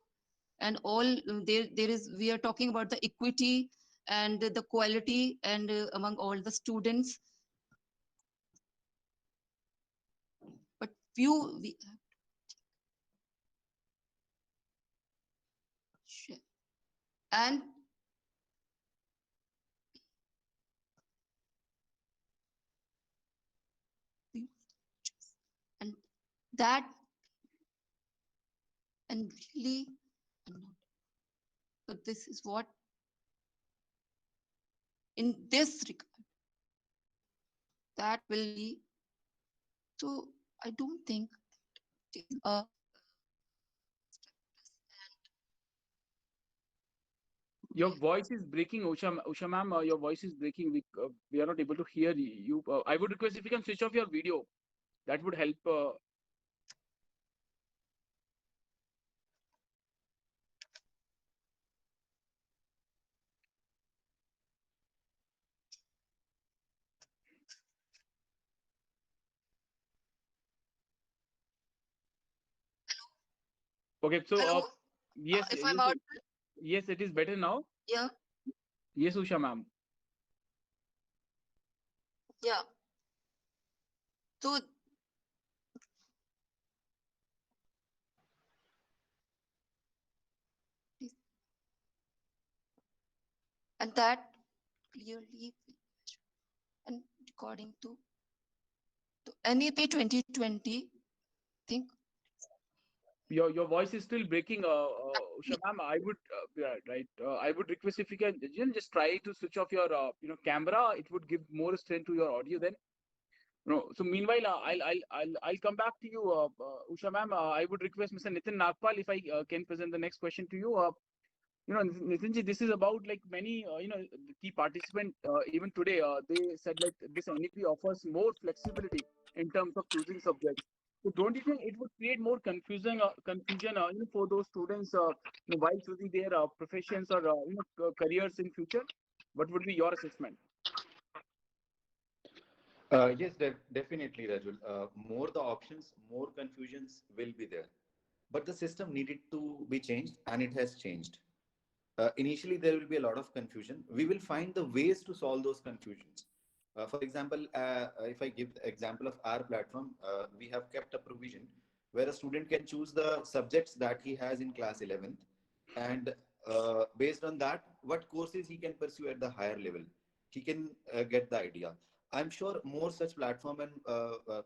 and all there is. We are talking about the equity and the quality and among all the students. But few we and that and really but this is what in this regard that will be. So I don't think Your voice is breaking, Usha ma'am. Your voice is breaking. We are not able to hear you. I would request if you can switch off your video. That would help. Okay, so yes, if I'm yes, yes, it is better now. Yeah. Yes, Usha ma'am. Yeah. So and that clearly and according to NEP 2020, I think Your voice is still breaking, Usha ma'am. I would I would request if you can just try to switch off your camera. It would give more strength to your audio then. No. So meanwhile, I'll come back to you, Usha ma'am. I would request Mr. Nitin Nagpal if I can present the next question to you. Nitinji, this is about like many the key participant even today they said like this NEP offers more flexibility in terms of choosing subjects. So don't you think it would create more confusion for those students while choosing their professions or careers in future? What would be your assessment? Yes, definitely, Rajul. More the options, more confusions will be there. But the system needed to be changed, and it has changed. Initially, there will be a lot of confusion. We will find the ways to solve those confusions. For example, if I give the example of our platform, we have kept a provision where a student can choose the subjects that he has in class 11th, and based on that, what courses he can pursue at the higher level. He can get the idea. I'm sure more such platform and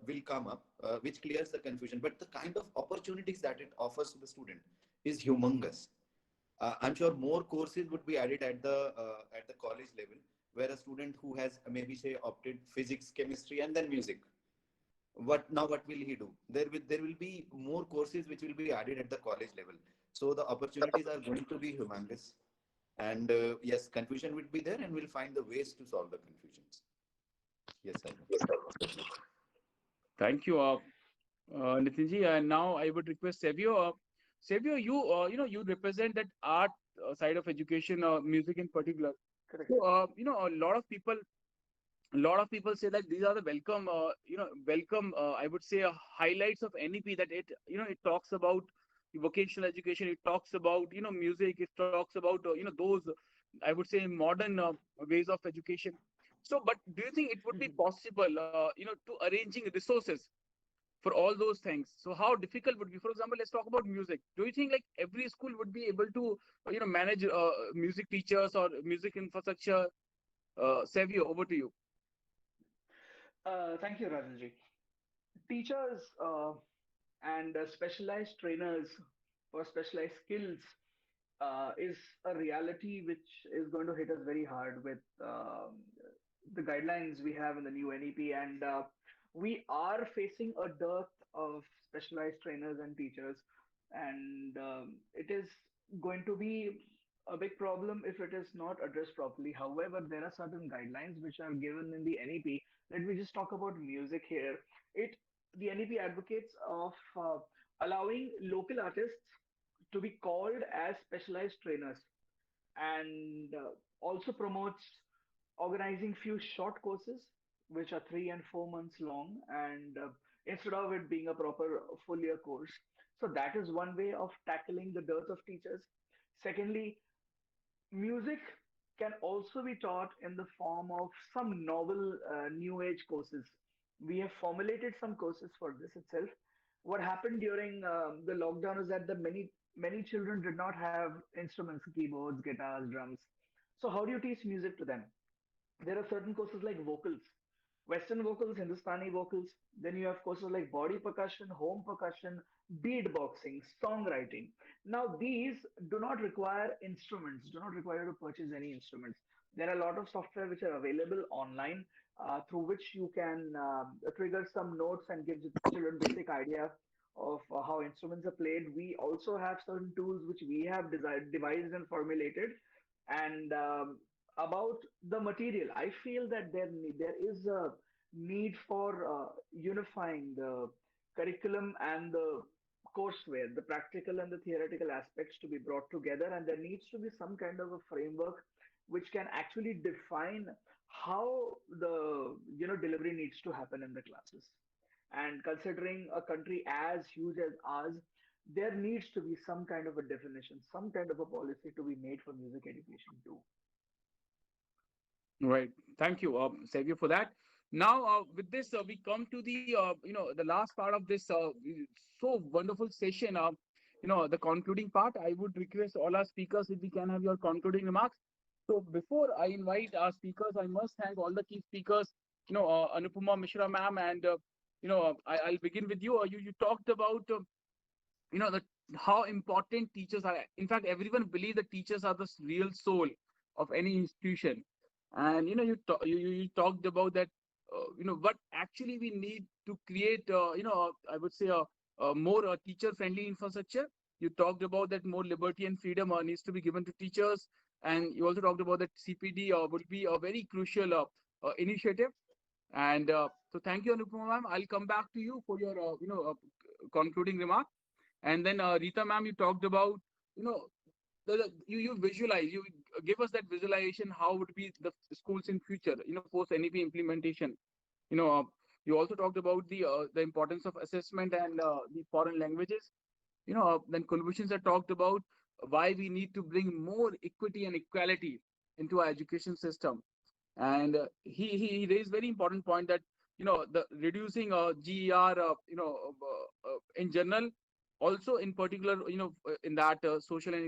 will come up, which clears the confusion. But the kind of opportunities that it offers to the student is humongous. I'm sure more courses would be added at the college level, where a student who has maybe say opted physics, chemistry, and then music. What will he do? There will be more courses which will be added at the college level. So the opportunities are going to be humongous. And yes, confusion will be there, and we'll find the ways to solve the confusions. Yes, sir. Thank you, Nitinji. And now I would request Savio. Savio, you represent that art side of education, music in particular. Correct. So, a lot of people say that these are the welcome, I would say, highlights of NEP, that it talks about vocational education, it talks about, music, it talks about, those, I would say, modern ways of education. So, but do you think it would be possible, to arranging resources for all those things? So how difficult would be, for example, let's talk about music. Do you think like every school would be able to, manage music teachers or music infrastructure? Savio, over to you. Thank you, Rajanji. Teachers and specialized trainers for specialized skills is a reality which is going to hit us very hard with the guidelines we have in the new NEP, and we are facing a dearth of specialized trainers and teachers, and it is going to be a big problem if it is not addressed properly. However, there are certain guidelines which are given in the NEP. Let me just talk about music here. It The NEP advocates of allowing local artists to be called as specialized trainers, and also promotes organizing few short courses which are 3 and 4 months long, and instead of it being a proper full year course. So that is one way of tackling the dearth of teachers. Secondly, music can also be taught in the form of some novel new age courses. We have formulated some courses for this itself. What happened during the lockdown is that the many children did not have instruments, keyboards, guitars, drums. So how do you teach music to them? There are certain courses like vocals, Western vocals, Hindustani vocals. Then you have courses like body percussion, home percussion, beatboxing, songwriting. Now, these do not require instruments, do not require you to purchase any instruments. There are a lot of software which are available online through which you can trigger some notes and give the children basic idea of how instruments are played. We also have certain tools which we have devised and formulated. And about the material, I feel that there is a need for unifying the curriculum and the courseware, the practical and the theoretical aspects to be brought together, and there needs to be some kind of a framework which can actually define how the delivery needs to happen in the classes. And considering a country as huge as ours, there needs to be some kind of a definition, some kind of a policy to be made for music education too. Right. Thank you, Savio, for that. Now, with this, we come to the last part of this so wonderful session. The concluding part. I would request all our speakers if we can have your concluding remarks. So before I invite our speakers, I must thank all the key speakers. Anupama Mishra ma'am, and I'll begin with you. You talked about the how important teachers are. In fact, everyone believes that teachers are the real soul of any institution. And you talked about that, what actually we need to create, I would say a more teacher friendly infrastructure. You talked about that more liberty and freedom needs to be given to teachers, and you also talked about that CPD would be a very crucial initiative. And so thank you, Anupama ma'am. I'll come back to you for your concluding remark. And then Rita ma'am, you talked about, you visualize, you give us that visualization, how would be the schools in future, post NEP implementation. You also talked about the importance of assessment and the foreign languages. Then Kulbhushan sir talked about why we need to bring more equity and equality into our education system. And he raised very important point that the reducing GER in general, also in particular in that social and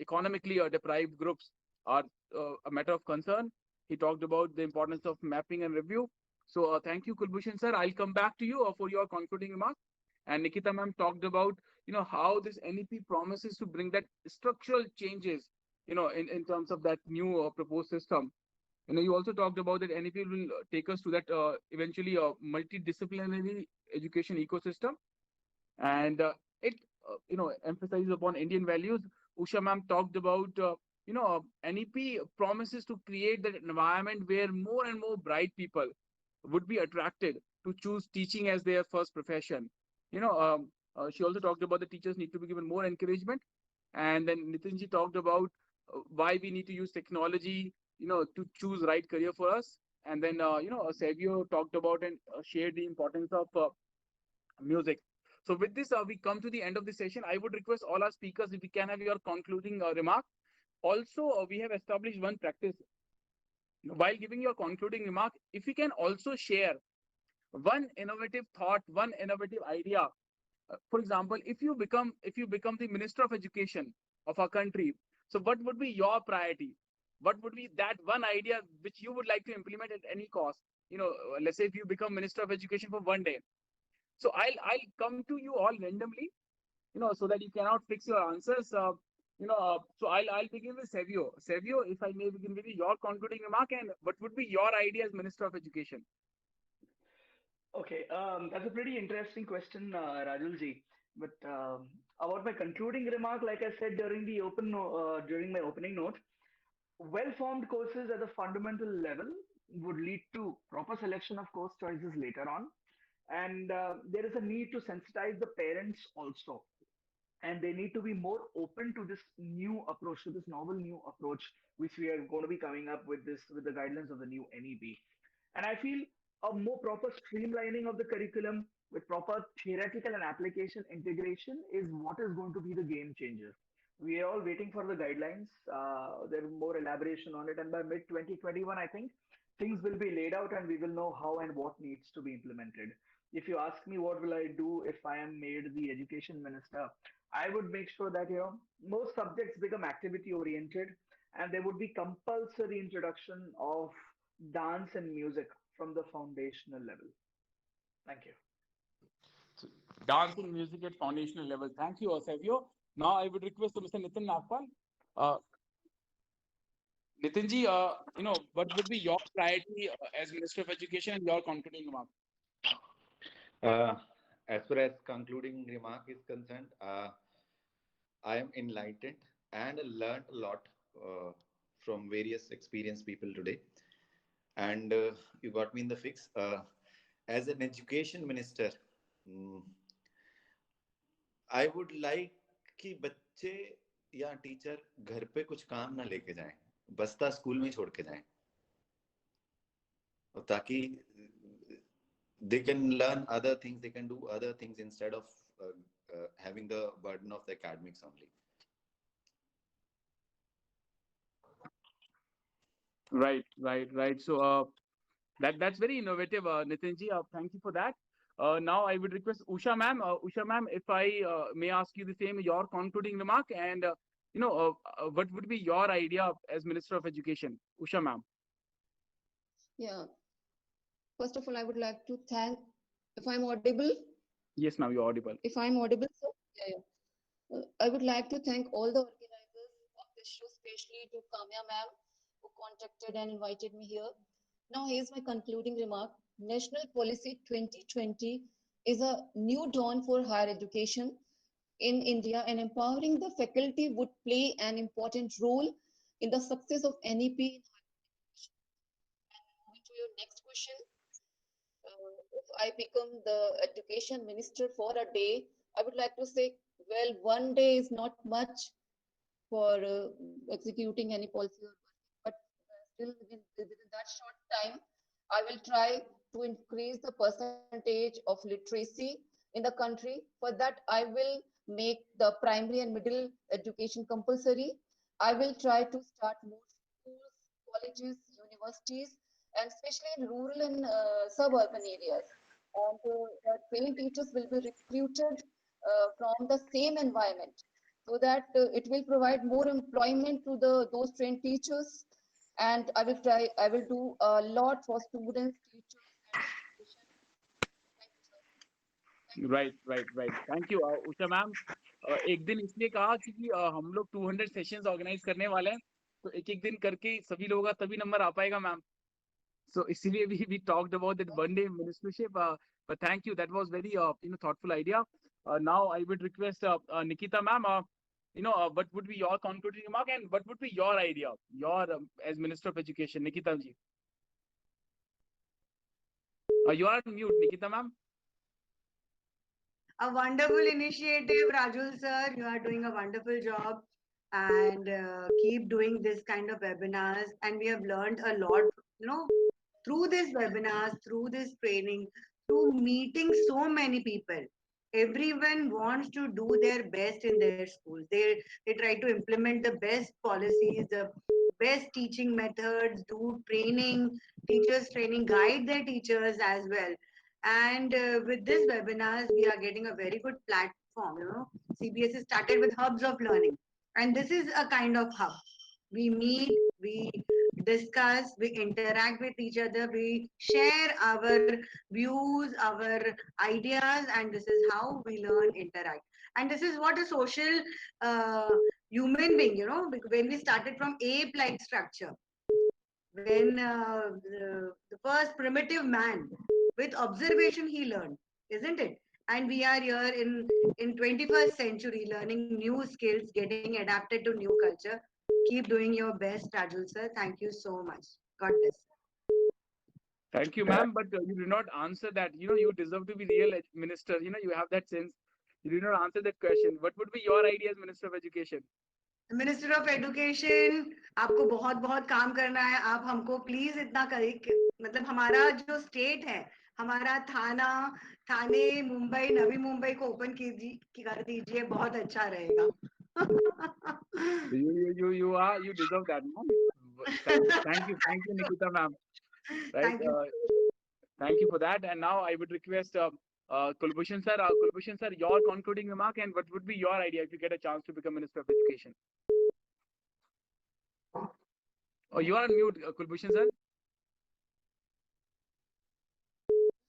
economically deprived groups are a matter of concern. He talked about the importance of mapping and review. So thank you, Kulbhushan sir. I'll come back to you for your concluding remarks. And Nikita ma'am talked about, how this NEP promises to bring that structural changes, in terms of that new proposed system. You also talked about that NEP will take us to that eventually a multidisciplinary education ecosystem, and it emphasizes upon Indian values. Usha ma'am talked about NEP promises to create that environment where more and more bright people would be attracted to choose teaching as their first profession. She also talked about the teachers need to be given more encouragement, and then Nitinji talked about why we need to use technology, to choose right career for us. And then Savio talked about and shared the importance of music. So with this, we come to the end of the session. I would request all our speakers if we can have your concluding remark. Also, we have established one practice. While giving your concluding remark, if we can also share one innovative thought, one innovative idea. For example, if you become the Minister of Education of our country, so what would be your priority? What would be that one idea which you would like to implement at any cost? Let's say if you become Minister of Education for one day. So I'll come to you all randomly, so that you cannot fix your answers. So I'll begin with Savio. Savio, if I may begin with your concluding remark, and what would be your idea as Minister of Education? Okay, that's a pretty interesting question, Rajulji. But about my concluding remark, like I said during during my opening note, well-formed courses at the fundamental level would lead to proper selection of course choices later on, and there is a need to sensitize the parents also, and they need to be more open to this new approach, to this novel new approach, which we are going to be coming up with the guidelines of the new NEP. And I feel a more proper streamlining of the curriculum with proper theoretical and application integration is what is going to be the game changer. We are all waiting for the guidelines. There is more elaboration on it, and by mid 2021, I think things will be laid out and we will know how and what needs to be implemented. If you ask me what will I do if I am made the education minister, I would make sure that most subjects become activity oriented, and there would be compulsory introduction of dance and music from the foundational level. Thank you. So, dance and music at foundational level. Thank you, Savio. Now I would request Mr. Nitin Nagpal. Nitinji, what would be your priority as Minister of Education and your concluding remark? As far as concluding remark is concerned, I am enlightened and learned a lot from various experienced people today. And you got me in the fix. As an education minister, I would like कि बच्चे या teacher घर पे कुछ काम ना लेके जाएं, बस्ता स्कूल में छोड़ के जाएं, ताकि they can learn other things, they can do other things instead of having the burden of the academics only. Right. So that's very innovative, Nitinji. Thank you for that. Now I would request Usha ma'am. Usha ma'am, if I may ask you the same, your concluding remark, and what would be your idea as Minister of Education? Usha ma'am. Yeah. First of all, I would like to thank, if I'm audible. Yes, ma'am, you're audible. If I'm audible, sir. Yeah. I would like to thank all the organizers of this show, especially to Kamya ma'am, who contacted and invited me here. Now, here's my concluding remark. National Policy 2020 is a new dawn for higher education in India, and empowering the faculty would play an important role in the success of NEP in higher education. And moving to your next question, if I become the education minister for a day, I would like to say, well, one day is not much for executing any policy, but still within that short time, I will try to increase the percentage of literacy in the country. For that, I will make the primary and middle education compulsory. I will try to start more schools, colleges, universities, and especially in rural and suburban areas. And trained teachers will be recruited from the same environment, so that it will provide more employment to those trained teachers. and I will try. I will do a lot for students, teachers, and education. Thank you, sir. Right. Thank you, Usha ma'am. एक दिन इसलिए कहा क्योंकि हम लोग 200 sessions organise करने वाले हैं, तो एक दिन करके सभी लोगों का तभी नंबर आ पाएगा मैम. So इसीलिए we talked about that one day ministership. But thank you. That was very thoughtful idea. Now I would request Nikita ma'am. What would be your concluding remark and what would be your idea, your as Minister of Education, Nikita ji? You are on mute, Nikita ma'am. A wonderful initiative, Rajul sir. You are doing a wonderful job, and keep doing this kind of webinars. And we have learned a lot, through these webinars, through this training, through meeting so many people. Everyone wants to do their best in their schools. They try to implement the best policies, the best teaching methods, do training, teachers training, guide their teachers as well. And with this webinars, we are getting a very good platform. CBSE started with hubs of learning, and this is a kind of hub. We meet, we discuss, we interact with each other, we share our views, our ideas, and this is how we learn, interact. And this is what a social human being, when we started from ape-like structure, when the first primitive man with observation he learned, isn't it? And we are here in 21st century learning new skills, getting adapted to new culture. Keep doing your best, Rajul sir. Thank you so much. God bless. Thank you, ma'am. But you did not answer that. You deserve to be real minister. You have that sense. You did not answer that question. What would be your idea as Minister of Education? Minister of education, आपको बहुत बहुत काम करना है. आप हमको please इतना करिए कि मतलब हमारा जो स्टेट है, हमारा थाने मुंबई, नवी मुंबई को ओपन कर दीजिए, बहुत अच्छा रहेगा. You deserve that, ma'am. Thank you, Nikita ma'am. Right. Thank you for that. And now I would request Kulbhushan sir. Kulbhushan sir, your concluding remark and what would be your idea if you get a chance to become Minister of Education? Oh, you are on mute, Kulbhushan sir.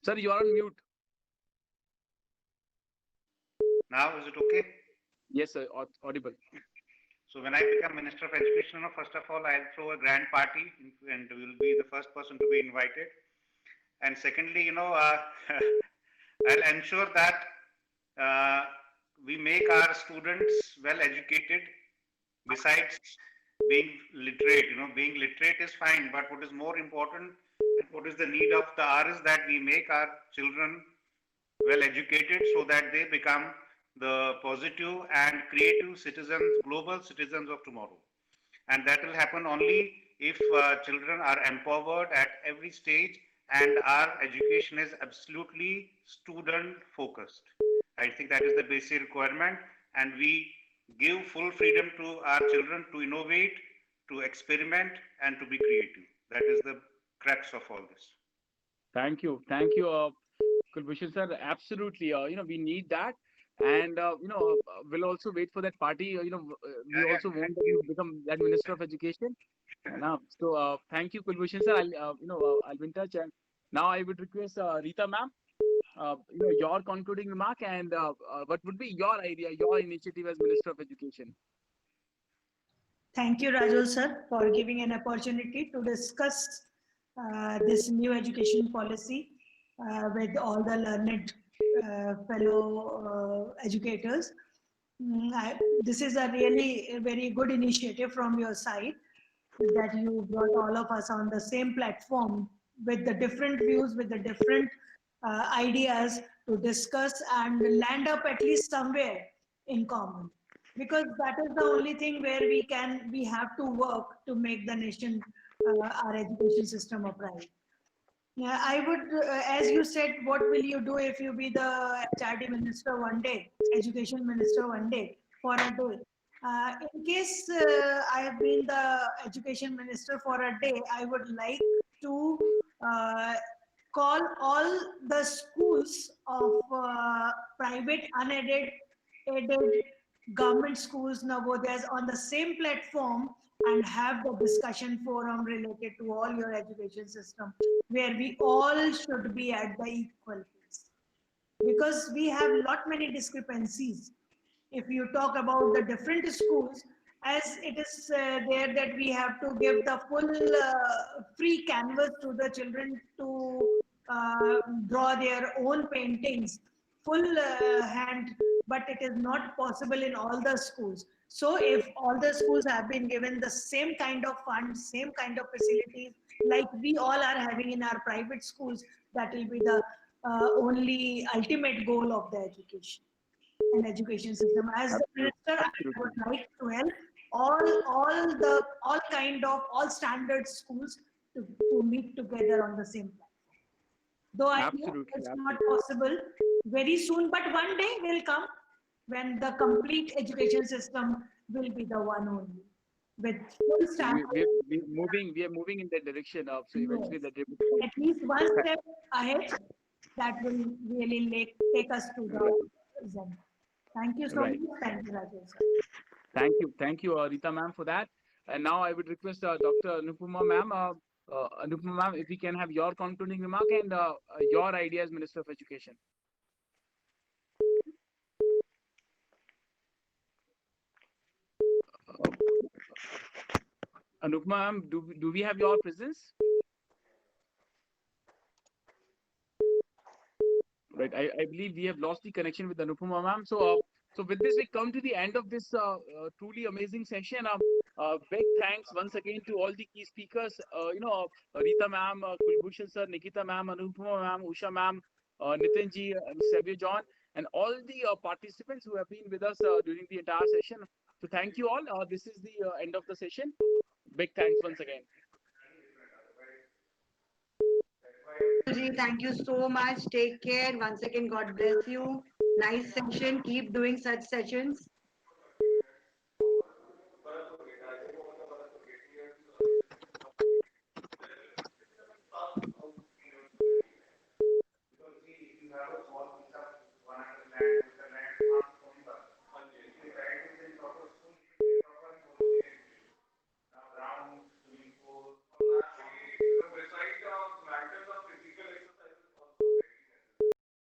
Sir, you are on mute. Now, is it okay? Yes, sir, audible. So when I become Minister of Education, first of all, I'll throw a grand party and will be the first person to be invited. And secondly, I'll ensure that we make our students well educated. Besides being literate, being literate is fine, but what is more important, what is the need of the hour is that we make our children well educated so that they become the positive and creative citizens, global citizens of tomorrow. And that will happen only if children are empowered at every stage and our education is absolutely student focused. I think that is the basic requirement, and we give full freedom to our children to innovate, to experiment, and to be creative. That is the crux of all this. Thank you, Kulbhushan sir. Absolutely, we need that. And we'll also wait for that party. We also want that you become that Minister of Education. So thank you, Kulbhushan sir. I'll be in touch. And now I would request Rita ma'am, your concluding remark and what would be your idea, your initiative as Minister of Education? Thank you, Rajul sir, for giving an opportunity to discuss this new education policy with all the learned fellow educators. This is a really very good initiative from your side, that you brought all of us on the same platform with the different views, with the different ideas to discuss and land up at least somewhere in common. Because that is the only thing where we have to work to make the nation, our education system upright. Yeah, I would, as you said, what will you do if you be the HRD minister one day, education minister one day, for a day? In case I have been the education minister for a day, I would like to call all the schools of private, unaided, aided, government schools, Navodayas on the same platform and have the discussion forum related to all your education system, where we all should be at the equal pace. Because we have lot many discrepancies. If you talk about the different schools, as it is there that we have to give the full free canvas to the children to draw their own paintings, full hand, but it is not possible in all the schools. So if all the schools have been given the same kind of funds, same kind of facilities, like we all are having in our private schools, that will be the only ultimate goal of the education and education system. As the minister, I would like to help all kind of all standard schools to meet together on the same platform. Though I know Absolutely, it's not possible very soon, but one day will come when the complete education system will be the one only with full standard. We are moving in that direction of, so eventually that will At least one step ahead, that will really take us to the Zen. Thank you so Right. much. Thank you, Rajesh. Thank you, Rita ma'am, for that. And now I would request Dr. Anupama ma'am, Anupama ma'am, if we can have your concluding remark and your idea as Minister of Education. Anupama ma'am, do we have your presence? Right, I believe we have lost the connection with Anupama ma'am. So with this, we come to the end of this truly amazing session. Big thanks once again to all the key speakers. Rita ma'am, Kulbhushan sir, Nikita ma'am, Anupama ma'am, Usha ma'am, Nitin ji, Xavier John, and all the participants who have been with us during the entire session. So thank you all. This is the end of the session. Big thanks once again. Thank you so much. Take care. Once again, God bless you. Nice session. Keep doing such sessions. Because if you have a small piece of 100 land